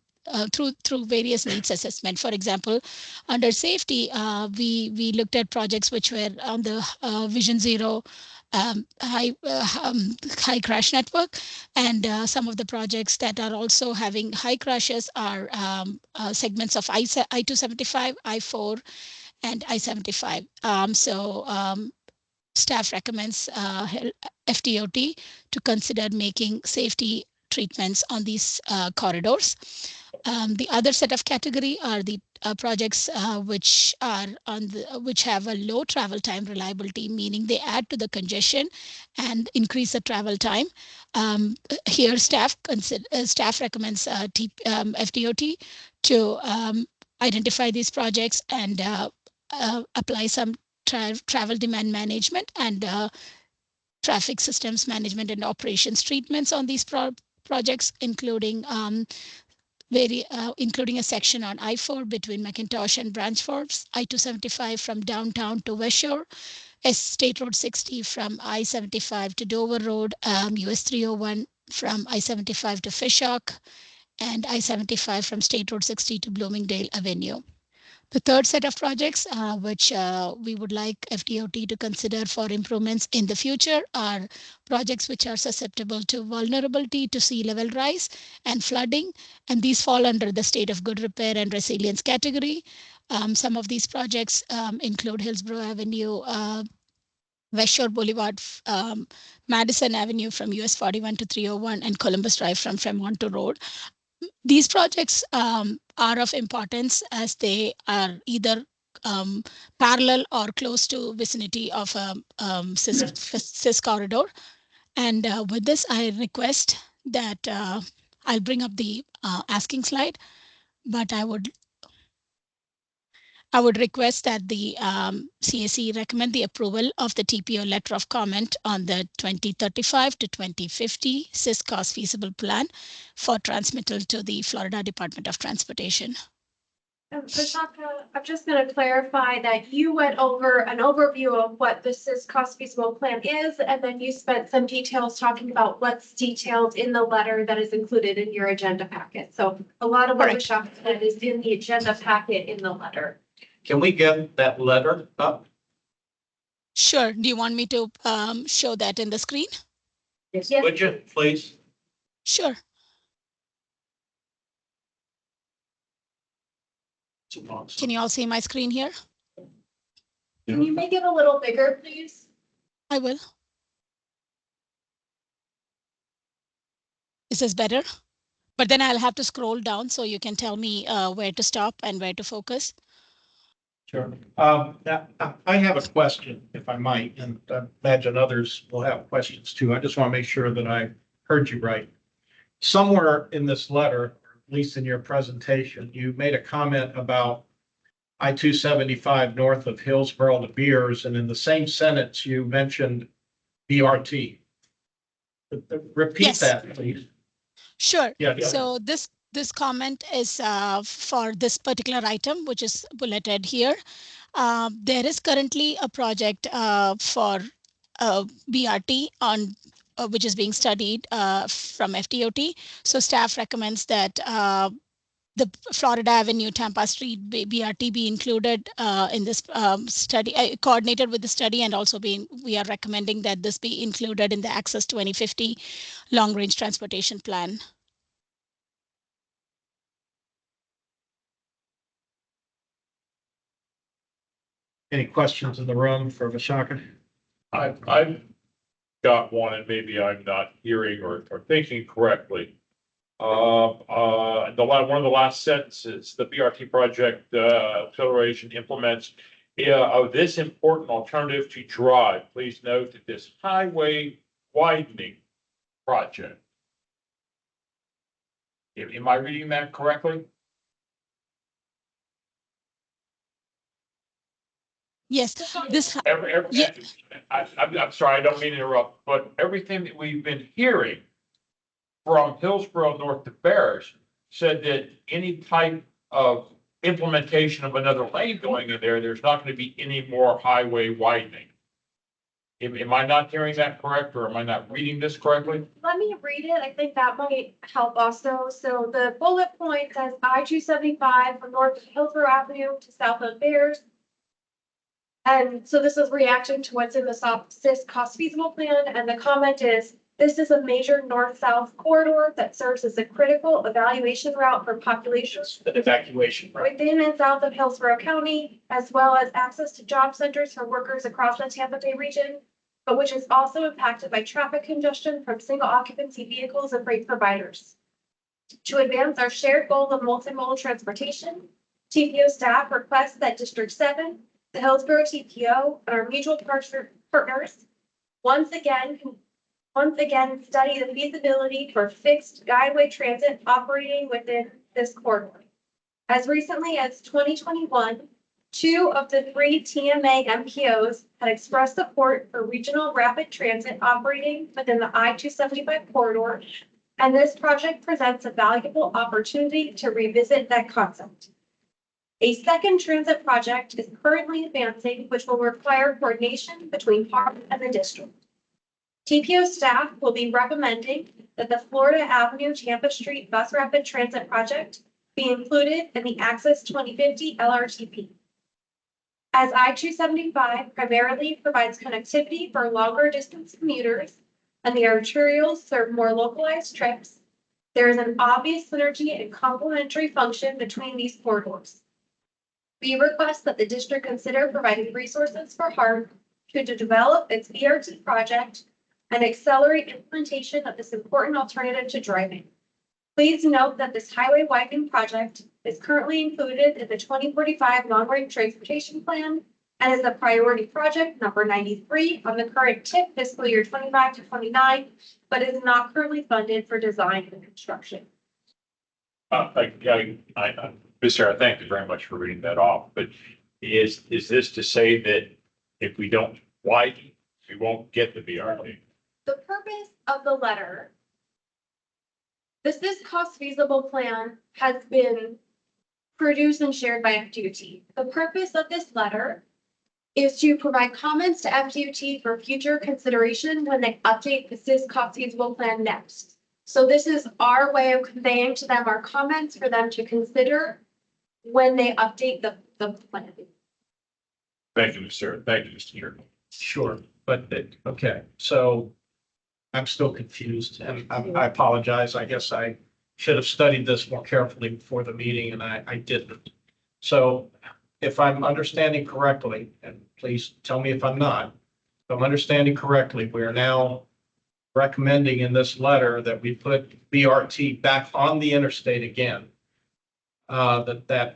through various needs assessment. For example, under safety, we looked at projects which were on the Vision Zero high crash network, and some of the projects that are also having high crashes are segments of I-275, I-4, and I-75. Staff recommends FDOT to consider making safety treatments on these corridors. The other set of category are the projects which have a low travel time reliability, meaning they add to the congestion and increase the travel time. Here, staff recommends FDOT to identify these projects and apply some travel demand management and traffic systems management and operations treatments on these projects, including including a section on I-4 between McIntosh and Branch Forbes, I-275 from downtown to West Shore, State Road 60 from I-75 to Dover Road, US 301 from I-75 to Fishhawk, and I-75 from State Road 60 to Bloomingdale Avenue. The third set of projects, which we would like FDOT to consider for improvements in the future, are projects which are susceptible to vulnerability to sea level rise and flooding, and these fall under the state of good repair and resilience category. Some of these projects include Hillsborough Avenue, West Shore Boulevard, Madison Avenue from US 41 to 301, and Columbus Drive from Fremont to Road. These projects are of importance as they are either parallel or close to vicinity of a CIS corridor. And with this, I request that I'll bring up the asking slide, but I would request that the CAC recommend the approval of the TPO letter of comment on the 2035 to 2050 CIS cost feasible plan for transmittal to the Florida Department of Transportation. Vishaka, I'm just going to clarify that you went over an overview of what the CIS cost feasible plan is, and then you spent some details talking about what's detailed in the letter that is included in your agenda packet. So a lot of what Vishaka said is in the agenda packet in the letter. Can we get that letter up? Sure. Do you want me to show that in the screen? Yes. Would you, please? Sure. Can you all see my screen here? Can you make it a little bigger, please? I will. Is this better? But then I'll have to scroll down so you can tell me where to stop and where to focus. Sure. Now, I have a question, if I might, and I imagine others will have questions too. I just want to make sure that I heard you right. Somewhere in this letter, or at least in your presentation, you made a comment about I-275 north of Hillsborough to Beers, and in the same sentence, you mentioned BRT. Repeat that, please. Sure. Yeah. So this comment is for this particular item, which is bulleted here. There is currently a project for BRT on which is being studied from FDOT. So staff recommends that the Florida Avenue, Tampa Street BRT be included in this study, coordinated with the study, and also we are recommending that this be included in the Access 2050 Long Range Transportation Plan. Any questions in the room for Vishaka? I've got one, and maybe I'm not hearing or thinking correctly. One of the last sentences, the BRT project acceleration implements this important alternative to drive. Please note that this highway widening project. Am I reading that correctly? Yes, this. I'm sorry, I don't mean to interrupt, but everything that we've been hearing from Hillsborough north to Bears said that any type of implementation of another lane going in there, there's not going to be any more highway widening. Am I not hearing that correct, or am I not reading this correctly? Let me read it. I think that might help also. So the bullet point says I-275 from north of Hillsborough Avenue to south of Bears. And so this is reaction to what's in the CIS cost feasible plan. And the comment is, this is a major north-south corridor that serves as a critical evaluation route for populations Evacuation, right? within and south of Hillsborough County, as well as access to job centers for workers across the Tampa Bay region, but which is also impacted by traffic congestion from single occupancy vehicles and freight providers. To advance our shared goal of multimodal transportation, TPO staff requests that District 7, the Hillsborough TPO, and our mutual partners once again study the feasibility for fixed guideway transit operating within this corridor. As recently as 2021, 2 of the 3 TMA MPOs had expressed support for regional rapid transit operating within the I-275 corridor, and this project presents a valuable opportunity to revisit that concept. A second transit project is currently advancing, which will require coordination between PARC and the district. TPO staff will be recommending that the Florida Avenue Tampa Street Bus Rapid Transit Project be included in the Access 2050 LRTP. As I-275 primarily provides connectivity for longer distance commuters and the arterials serve more localized trips, there is an obvious synergy and complementary function between these corridors. We request that the district consider providing resources for HARC to develop its BRT project and accelerate implementation of this important alternative to driving. Please note that this highway widening project is currently included in the 2045 long-range transportation plan and is a priority project number 93 on the current TIP fiscal year 25 to 29, but is not currently funded for design and construction. Ms. Sarah, thank you very much for reading that off, but is this to say that if we don't widen, we won't get the BRT? The purpose of the letter, this cost feasible plan has been produced and shared by FDOT. The purpose of this letter is to provide comments to FDOT for future consideration when they update the SIS cost feasible plan next. So this is our way of conveying to them our comments for them to consider when they update the plan. Thank you, Ms. Sarah. Thank you, Mr. Chairman. Sure, but, okay, so I'm still confused and I apologize. I guess I should have studied this more carefully before the meeting and I didn't. So if I'm understanding correctly, and please tell me if I'm not, if I'm understanding correctly, we are now recommending in this letter that we put BRT back on the interstate again. That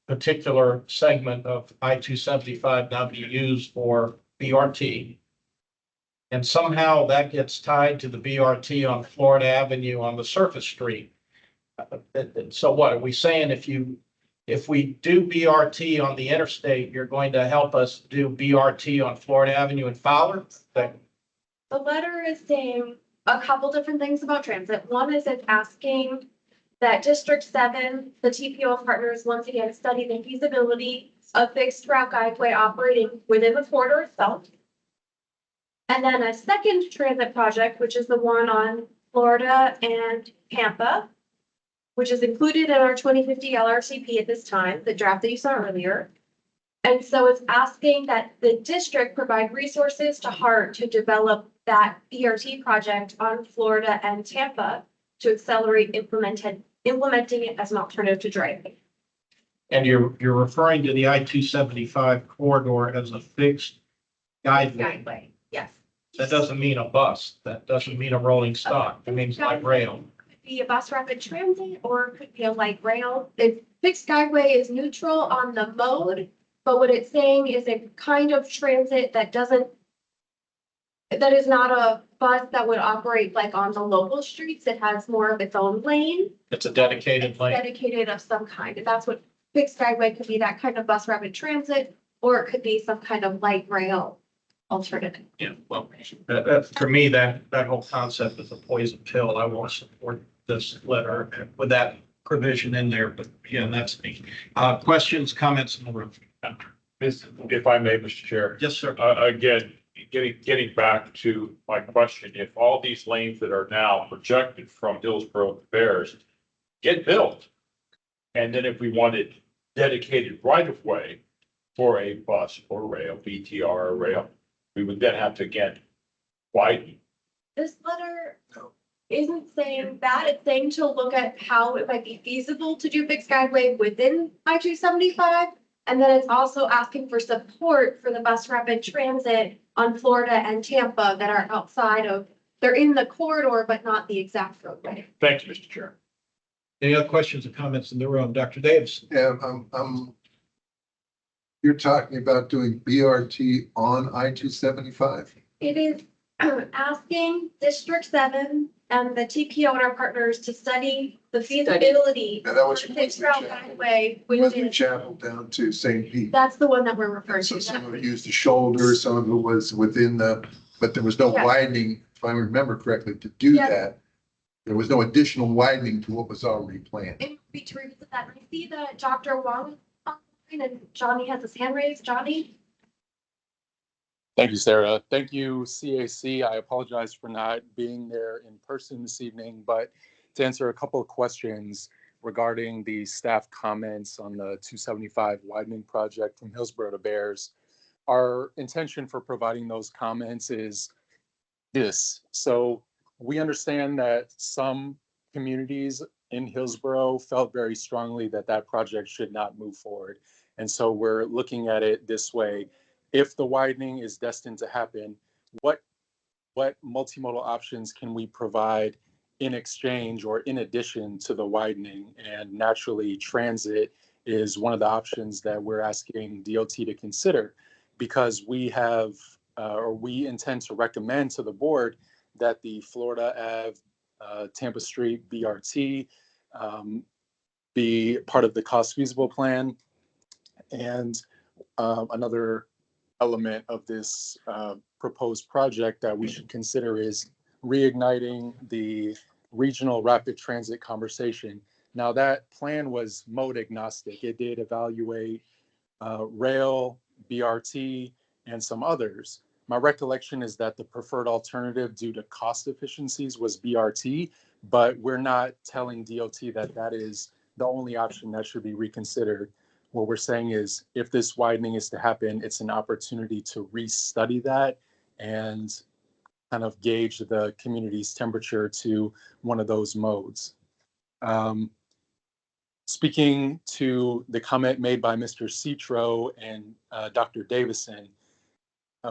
particular segment of I-275 now be used for BRT. And somehow that gets tied to the BRT on Florida Avenue on the surface street. So what are we saying? If we do BRT on the interstate, you're going to help us do BRT on Florida Avenue and Fowler? The letter is saying a couple different things about transit. One is it's asking that District 7, the TPO partners, once again, study the feasibility of fixed route guideway operating within the corridor itself. And then a second transit project, which is the one on Florida and Tampa, which is included in our 2050 LRTP at this time, the draft that you saw earlier. And so it's asking that the district provide resources to HART to develop that BRT project on Florida and Tampa to accelerate implementing it as an alternative to driving. And you're referring to the I-275 corridor as a fixed guideway. Yes. That doesn't mean a bus. That doesn't mean a rolling stock. It means light rail. Could be a bus rapid transit or it could be a light rail. The fixed guideway is neutral on the mode, but what it's saying is a kind of transit that is not a bus that would operate like on the local streets. It has more of its own lane. It's a dedicated lane. Dedicated of some kind. And that's what fixed guideway could be, that kind of bus rapid transit, or it could be some kind of light rail alternative. Yeah, well, for me, that whole concept is a poison pill. I won't support this letter with that provision in there, but yeah, that's me. Questions, comments in the room? If I may, Mr. Chair. Yes, sir. Again, getting back to my question, if all these lanes that are now projected from Hillsborough to Bears get built, and then if we wanted dedicated right of way for a bus or rail, BTR or rail, we would then have to again widen. This letter isn't saying that. It's saying to look at how it might be feasible to do fixed guideway within I-275. And then it's also asking for support for the bus rapid transit on Florida and Tampa that are outside of they're in the corridor, but not the exact roadway. Thank you, Mr. Chair. Any other questions or comments in the room? Dr. Davis? Yeah, you're talking about doing BRT on I-275? It is asking District 7 and the TPO and our partners to study the feasibility And that was of the Six Trail Highway, which Wesley is, Chapel down to St. Pete. that's the one that we're referring So to. some of it used the shoulder, some of it was within the, but there was no Yeah. widening, if I remember correctly, to do Yeah. that. There was no additional widening to what was already planned. It would be to revisit that. I see that Dr. Wong is online and Johnny has his hand raised. Johnny? Thank you, Sarah. Thank you, CAC. I apologize for not being there in person this evening, but to answer a couple of questions regarding the staff comments on the 275 widening project from Hillsborough to Bears, our intention for providing those comments is this. So we understand that some communities in Hillsborough felt very strongly that that project should not move forward. And so we're looking at it this way. If the widening is destined to happen, what multimodal options can we provide in exchange or in addition to the widening? And naturally, transit is one of the options that we're asking DOT to consider, because we have, or we intend to recommend to the board that the Florida Ave Tampa Street BRT be part of the cost feasible plan. And another element of this proposed project that we should consider is reigniting the regional rapid transit conversation. Now, that plan was mode agnostic. It did evaluate rail, BRT, and some others. My recollection is that the preferred alternative due to cost efficiencies was BRT, but we're not telling DOT that that is the only option that should be reconsidered. What we're saying is, if this widening is to happen, it's an opportunity to restudy that and kind of gauge the community's temperature to one of those modes. Speaking to the comment made by Mr. Citro and Dr. Davison,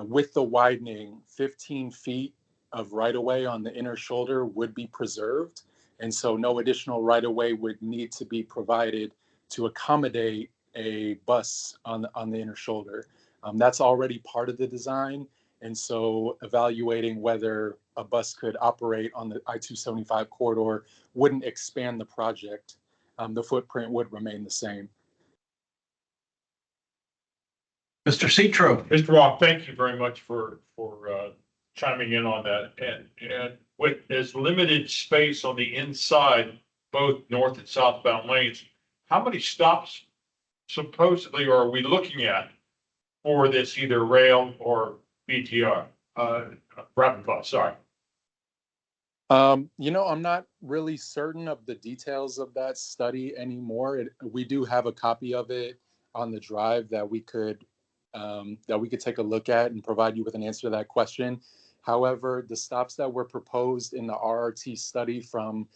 with the widening, 15 feet of right-of-way on the inner shoulder would be preserved. And so no additional right-of-way would need to be provided to accommodate a bus on the inner shoulder. That's already part of the design. And so evaluating whether a bus could operate on the I-275 corridor wouldn't expand the project. The footprint would remain the same. Mr. Citro? Mr. Wong, thank you very much for chiming in on that. And with as limited space on the inside, both north and southbound lanes, how many stops supposedly are we looking at for this either rail or BTR, rapid bus, sorry? You know, I'm not really certain of the details of that study anymore. We do have a copy of it on the drive that we could take a look at and provide you with an answer to that question. However, the stops that were proposed in the RRT study from,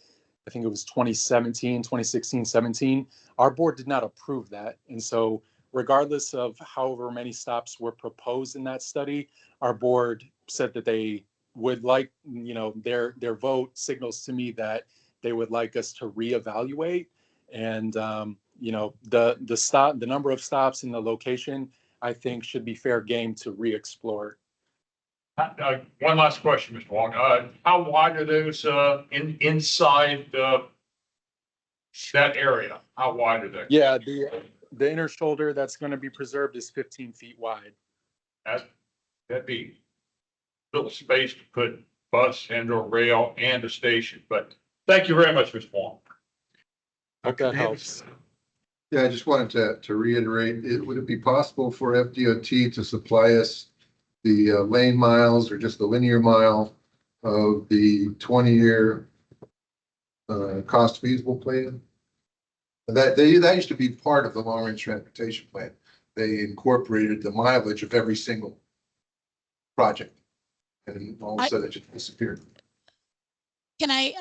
I think it was 2017, 2016, 17, our board did not approve that. And so regardless of however many stops were proposed in that study, our board said that they would like, you know, their vote signals to me that they would like us to reevaluate. And, you know, the number of stops in the location, I think should be fair game to re-explore. One last question, Mr. Wong. How wide are those inside that area? How wide are they? Yeah, the inner shoulder that's going to be preserved is 15 feet wide. That'd be little space to put bus and or rail and a station. But thank you very much, Mr. Wong. Hope that helps. Yeah, I just wanted to reiterate, would it be possible for FDOT to supply us the lane miles or just the linear mile of the 20-year cost feasible plan? That used to be part of the long range transportation plan. They incorporated the mileage of every single project, and all of a sudden it just disappeared. Can I,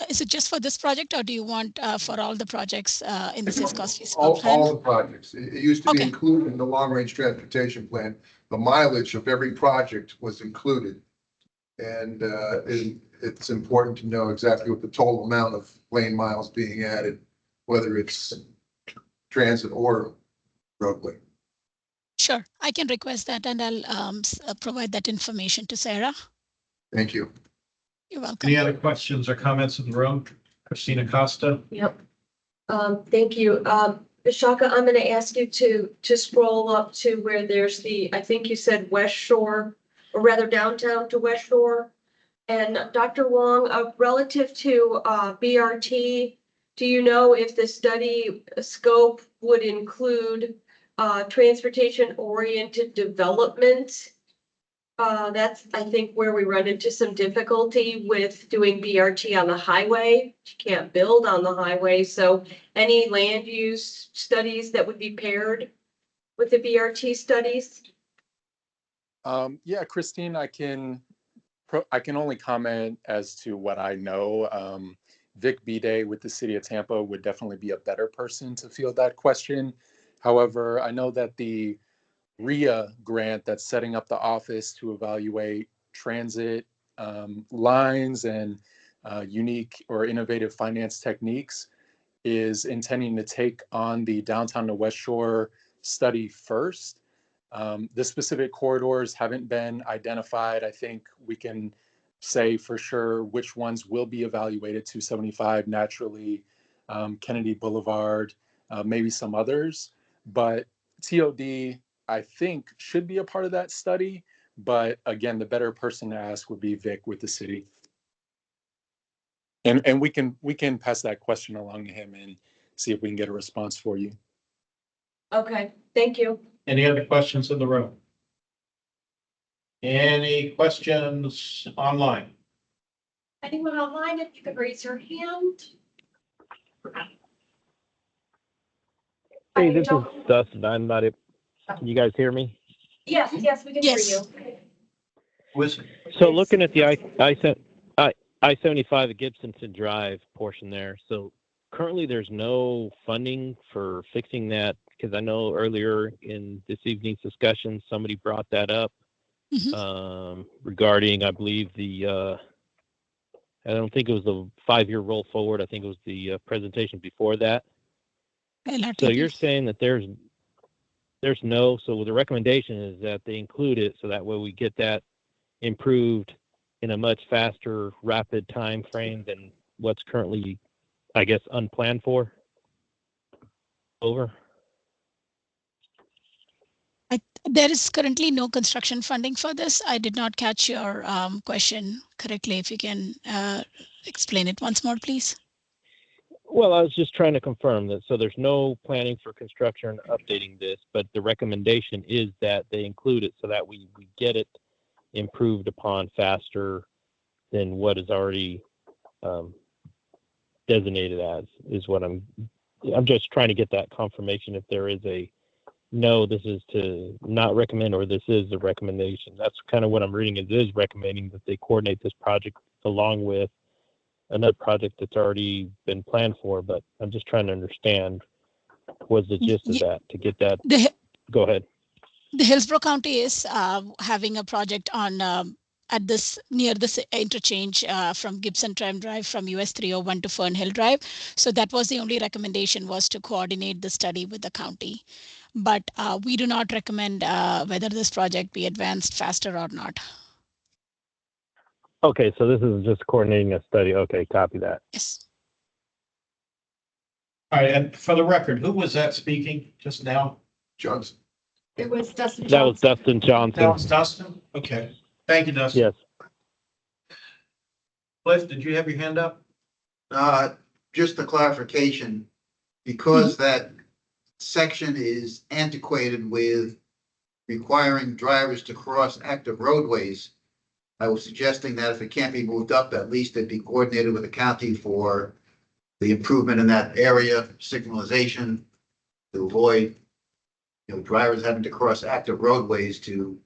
is it just for this project, or do you want for all the projects in the Safe Cost Feasible Plan? All the projects. It used to be included in the long range transportation plan. The mileage of every project was included. And it's important to know exactly what the total amount of lane miles being added, whether it's transit or roadway. Sure, I can request that and I'll provide that information to Sarah. Thank you. You're welcome. Any other questions or comments in the room? Christina Costa? Yep. Thank you. Shaka, I'm gonna ask you to scroll up to where there's I think you said West Shore, or rather downtown to West Shore. And Dr. Wong, relative to BRT, do you know if the study scope would include transportation-oriented development? That's, I think, where we run into some difficulty with doing BRT on the highway. You can't build on the highway, so any land use studies that would be paired with the BRT studies? Yeah, Christine, I can only comment as to what I know. Vic Bide with the City of Tampa would definitely be a better person to field that question. However, I know that the RIA grant that's setting up the office to evaluate transit lines and unique or innovative finance techniques is intending to take on the downtown to West Shore study first. The specific corridors haven't been identified. I think we can say for sure which ones will be evaluated: 275 naturally, Kennedy Boulevard, maybe some others. But TOD, I think, should be a part of that study. But again, the better person to ask would be Vic with the city. And we can pass that question along to him and see if we can get a response for you. Okay, thank you. Any other questions in the room? Any questions online? Anyone online, if you could raise your hand? Hey, this is Dustin. I'm not able. Can you guys hear me? Yes, we can hear you. So looking at the I-75 at Gibsonton Drive portion there, so currently there's no funding for fixing that, because I know earlier in this evening's discussion, somebody brought that up regarding, I believe, I don't think it was the 5-year roll forward. I think it was the presentation before that. So you're saying that there's no, so the recommendation is that they include it so that way we get that improved in a much faster, rapid time frame than what's currently, I guess, unplanned for? Over. There is currently no construction funding for this. I did not catch your question correctly. If you can explain it once more, please. Well, I was just trying to confirm that. So there's no planning for construction or updating this, but the recommendation is that they include it so that we get it improved upon faster than what is already designated as, is what I'm just trying to get that confirmation if there is a no, this is to not recommend, or this is the recommendation. That's kind of what I'm reading. It is recommending that they coordinate this project along with another project that's already been planned for, but I'm just trying to understand what's the gist of that to get that. Go ahead. The Hillsborough County is having a project on at this near this interchange from Gibson Tram Drive from US 301 to Fernhill Drive. So that was the only recommendation, was to coordinate the study with the county. But we do not recommend whether this project be advanced faster or not. Okay, so this is just coordinating a study. Okay, copy that. Yes. All right, and for the record, who was that speaking just now? Johnson. It was Dustin That was Dustin Johnson. That was Dustin? Okay. Thank you, Dustin. Yes. Cliff, did you have your hand up? Just a clarification, because that section is antiquated with requiring drivers to cross active roadways, I was suggesting that if it can't be moved up, at least it be coordinated with the county for the improvement in that area, signalization, to avoid, drivers having to cross active roadways to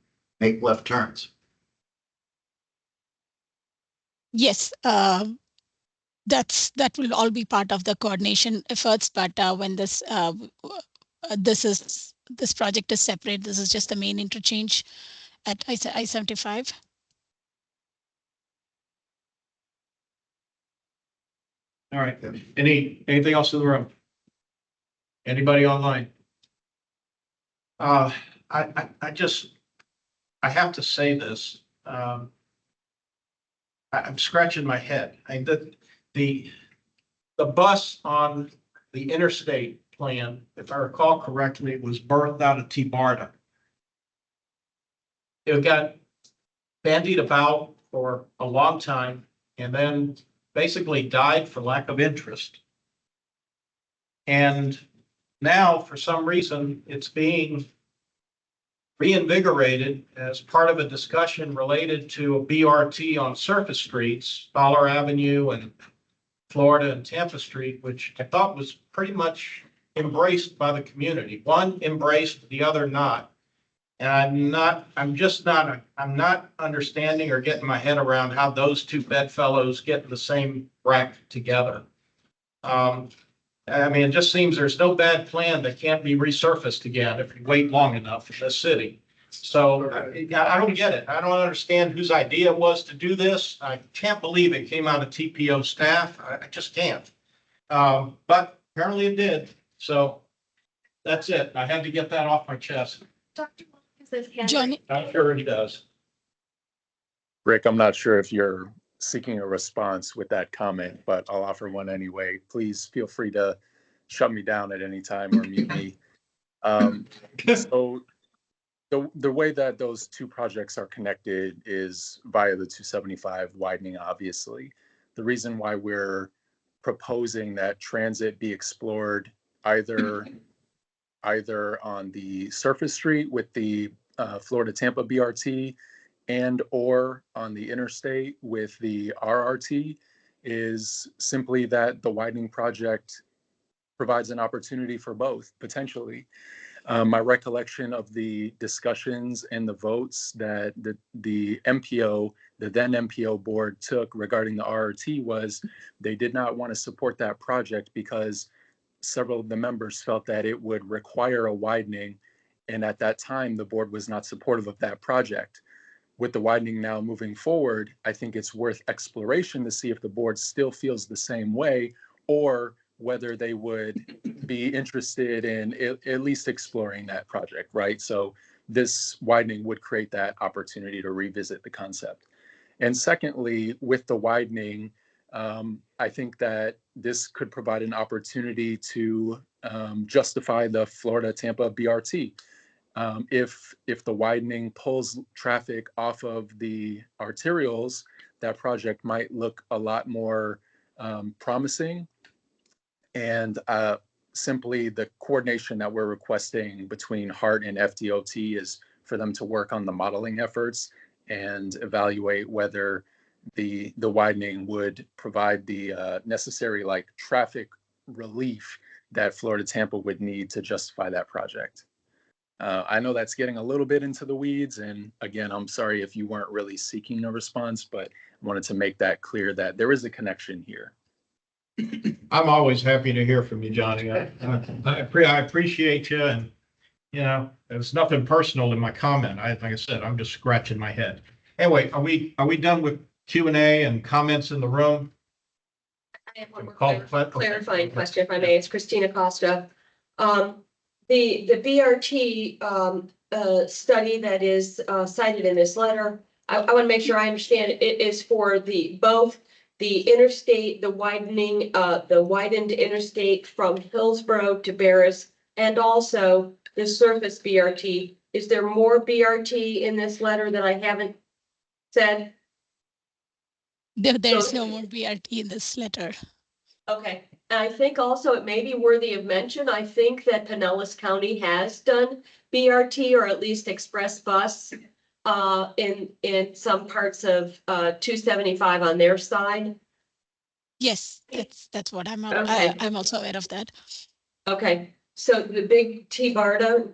make left turns. Yes, that will all be part of the coordination efforts. But when this project is separate, this is just the main interchange at I-75. All right. Anything else in the room? Anybody online? I have to say this. I'm scratching my head. The bus on the interstate plan, if I recall correctly, was birthed out of T-Barta. It got bandied about for a long time and then basically died for lack of interest. And now, for some reason, it's being reinvigorated as part of a discussion related to a BRT on surface streets, Fowler Avenue and Florida and Tampa Street, which I thought was pretty much embraced by the community. One embraced, the other not. And I'm not understanding or getting my head around how those two bedfellows get in the same rack together. I mean, it just seems there's no bad plan that can't be resurfaced again if you wait long enough in this city. So I don't get it. I don't understand whose idea it was to do this. I can't believe it came out of TPO staff. I just can't. But apparently it did. So that's it. I had to get that off my chest. Dr. Wilkins says hand Johnny, I'm sure he does. Rick, I'm not sure if you're seeking a response with that comment, but I'll offer one anyway. Please feel free to shut me down at any time or mute me. So the way that those two projects are connected is via the 275 widening, obviously. The reason why we're proposing that transit be explored either on the surface street with the Florida Tampa BRT and or on the interstate with the RRT is simply that the widening project provides an opportunity for both, potentially. My recollection of the discussions and the votes that the MPO, the then MPO board took regarding the RRT was they did not want to support that project because several of the members felt that it would require a widening. And at that time, the board was not supportive of that project. With the widening now moving forward, I think it's worth exploration to see if the board still feels the same way or whether they would be interested in at least exploring that project, right? So this widening would create that opportunity to revisit the concept. And secondly, with the widening, I think that this could provide an opportunity to justify the Florida Tampa BRT. If the widening pulls traffic off of the arterials, that project might look a lot more promising. And simply the coordination that we're requesting between HART and FDOT is for them to work on the modeling efforts and evaluate whether the widening would provide the necessary traffic relief that Florida Tampa would need to justify that project. I know that's getting a little bit into the weeds, and again, I'm sorry if you weren't really seeking a response, but I wanted to make that clear that there is a connection here. I'm always happy to hear from you, Johnny. I appreciate you, and there's nothing personal in my comment. Like I said, I'm just scratching my head. Anyway, are we done with Q&A and comments in the room? I have one more clarifying question, if I may. It's Christina Costa. The BRT study that is cited in this letter, I want to make sure I understand it is for both the interstate, the widened interstate from Hillsborough to Barris, and also the surface BRT. Is there more BRT in this letter that I haven't said? There's no more BRT in this letter. Okay, and I think also it may be worthy of mention, I think that Pinellas County has done BRT or at least express bus in some parts of 275 on their side. Yes, that's what I'm Okay. I'm also aware of that. Okay, so the big T-Barta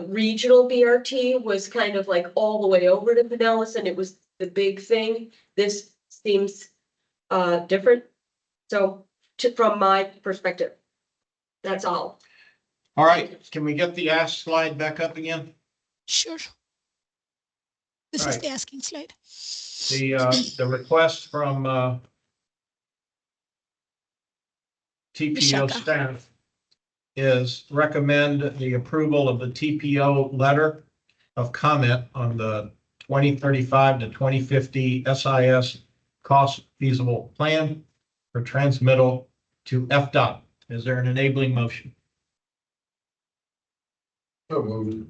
regional BRT was kind of like all the way over to Pinellas, and it was the big thing. This seems different. So from my perspective, that's all. All right, can we get the ask slide back up again? Sure. This is the asking slide. The request from TPO Vishaka. staff is recommend the approval of the TPO letter of comment on the 2035 to 2050 SIS cost feasible plan for transmittal to FDOT. Is there an enabling motion? So moved.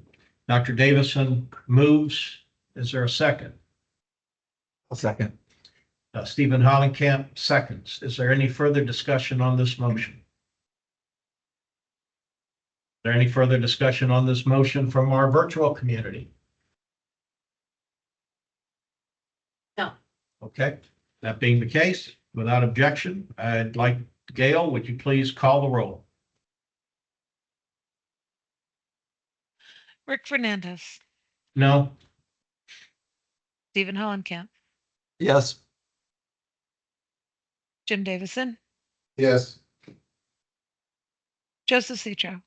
Dr. Davison moves. Is there a second? A second. Stephen Hollenkamp seconds. Is there any further discussion on this motion? Is there any further discussion on this motion from our virtual community? No. Okay, that being the case, without objection, I'd like, Gail, would you please call the roll? Rick Fernandez, No? Stephen Hollenkamp, Yes. Jim Davison, Yes. Joseph Citro.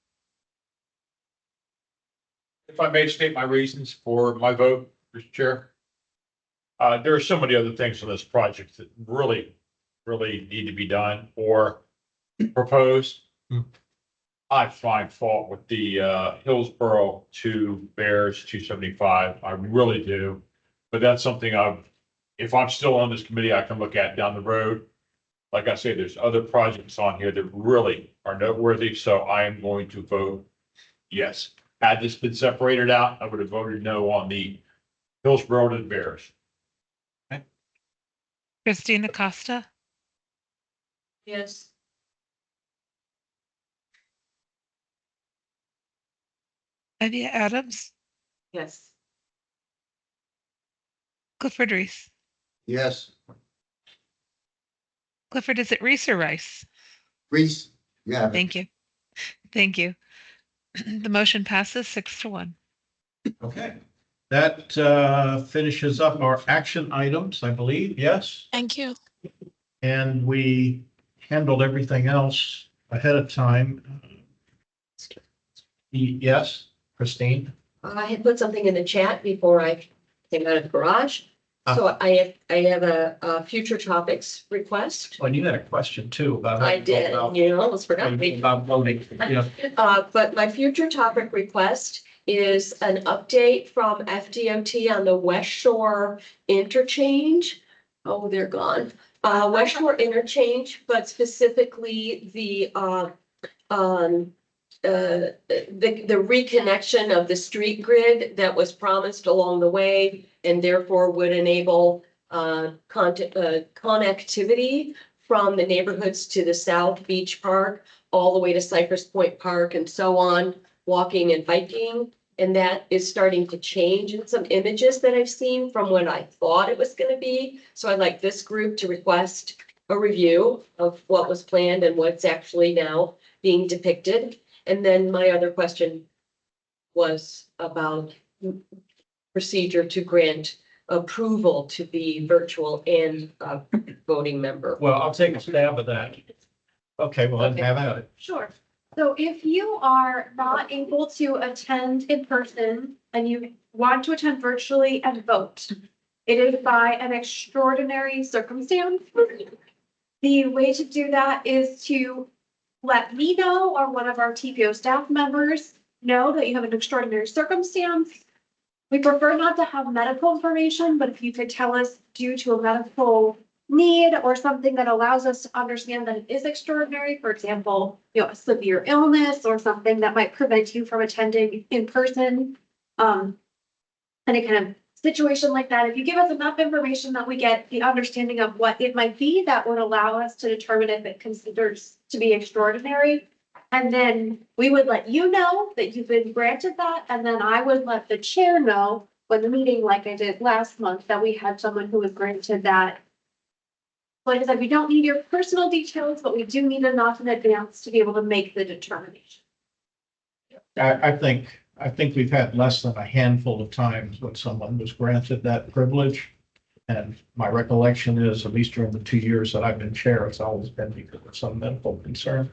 If I may state my reasons for my vote, Mr. Chair. There are so many other things on this project that really need to be done or proposed. I find fault with the Hillsborough to Bears 275. I really do. But that's something if I'm still on this committee, I can look at down the road. Like I say, there's other projects on here that really are noteworthy, so I am going to vote yes. Had this been separated out, I would have voted no on the Hillsborough to the Bears. Christina Costa, Yes. Evia Adams, Yes. Clifford Reese. Yes, Clifford, is it Reese or Rice? Reese, yeah. Thank you. Thank you. The motion passes 6-1. Okay. That finishes up our action items, I believe, yes? Thank you. And we handled everything else ahead of time. Yes, Christine? I had put something in the chat before I came out of the garage. So I have a future topics request. Well, you had a question too about. I did, you almost forgot me. About voting, yeah. But my future topic request is an update from FDOT on the West Shore interchange. Oh, they're gone. West Shore interchange, but specifically the reconnection of the street grid that was promised along the way and therefore would enable connectivity from the neighborhoods to the South Beach Park, all the way to Cypress Point Park and so on, walking and biking. And that is starting to change in some images that I've seen from what I thought it was gonna be. So I'd like this group to request a review of what was planned and what's actually now being depicted. And then my other question was about procedure to grant approval to be virtual and a voting member. Well, I'll take a stab at that. Okay, well, then have at it. Sure. So if you are not able to attend in person and you want to attend virtually and vote, it is by an extraordinary circumstance. The way to do that is to let me know or one of our TPO staff members know that you have an extraordinary circumstance. We prefer not to have medical information, but if you could tell us due to a medical need or something that allows us to understand that it is extraordinary, for example, a severe illness or something that might prevent you from attending in person. Any kind of situation like that, if you give us enough information that we get the understanding of what it might be, that would allow us to determine if it considers to be extraordinary. And then we would let you know that you've been granted that, and then I would let the chair know when the meeting, like I did last month, that we had someone who was granted that. Like I said, we don't need your personal details, but we do need enough in advance to be able to make the determination. I think we've had less than a handful of times when someone was granted that privilege. And my recollection is, at least during the 2 years that I've been chair, it's always been because of some medical concern.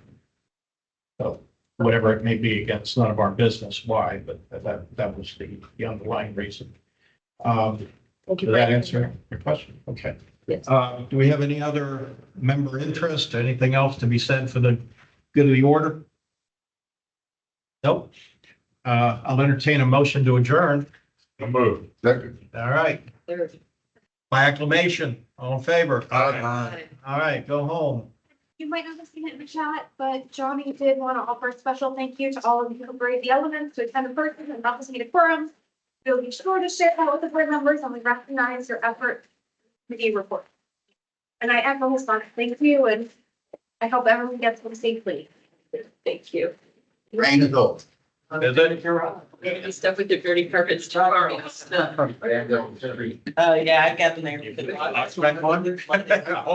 So whatever it may be, again, it's none of our business why, but that was the underlying reason. Did that answer your question? Okay. Do we have any other member interest? Anything else to be said for the good of the order? Nope. I'll entertain a motion to adjourn. Move. Second. All right. By acclamation, all in favor? Aye. All right, go home. You might not have seen it in the chat, but Johnny did want to offer a special thank you to all of you who braved the elements to attend in person and not to see the quorums. We'll be sure to share that with the board members and we recognize your effort with the report. And I echo his thoughts. Thank you, and I hope everyone gets home safely. Thank you. Rain is over. Is it? Maybe stuff with your dirty carpets tomorrow. Oh, yeah, I got them there.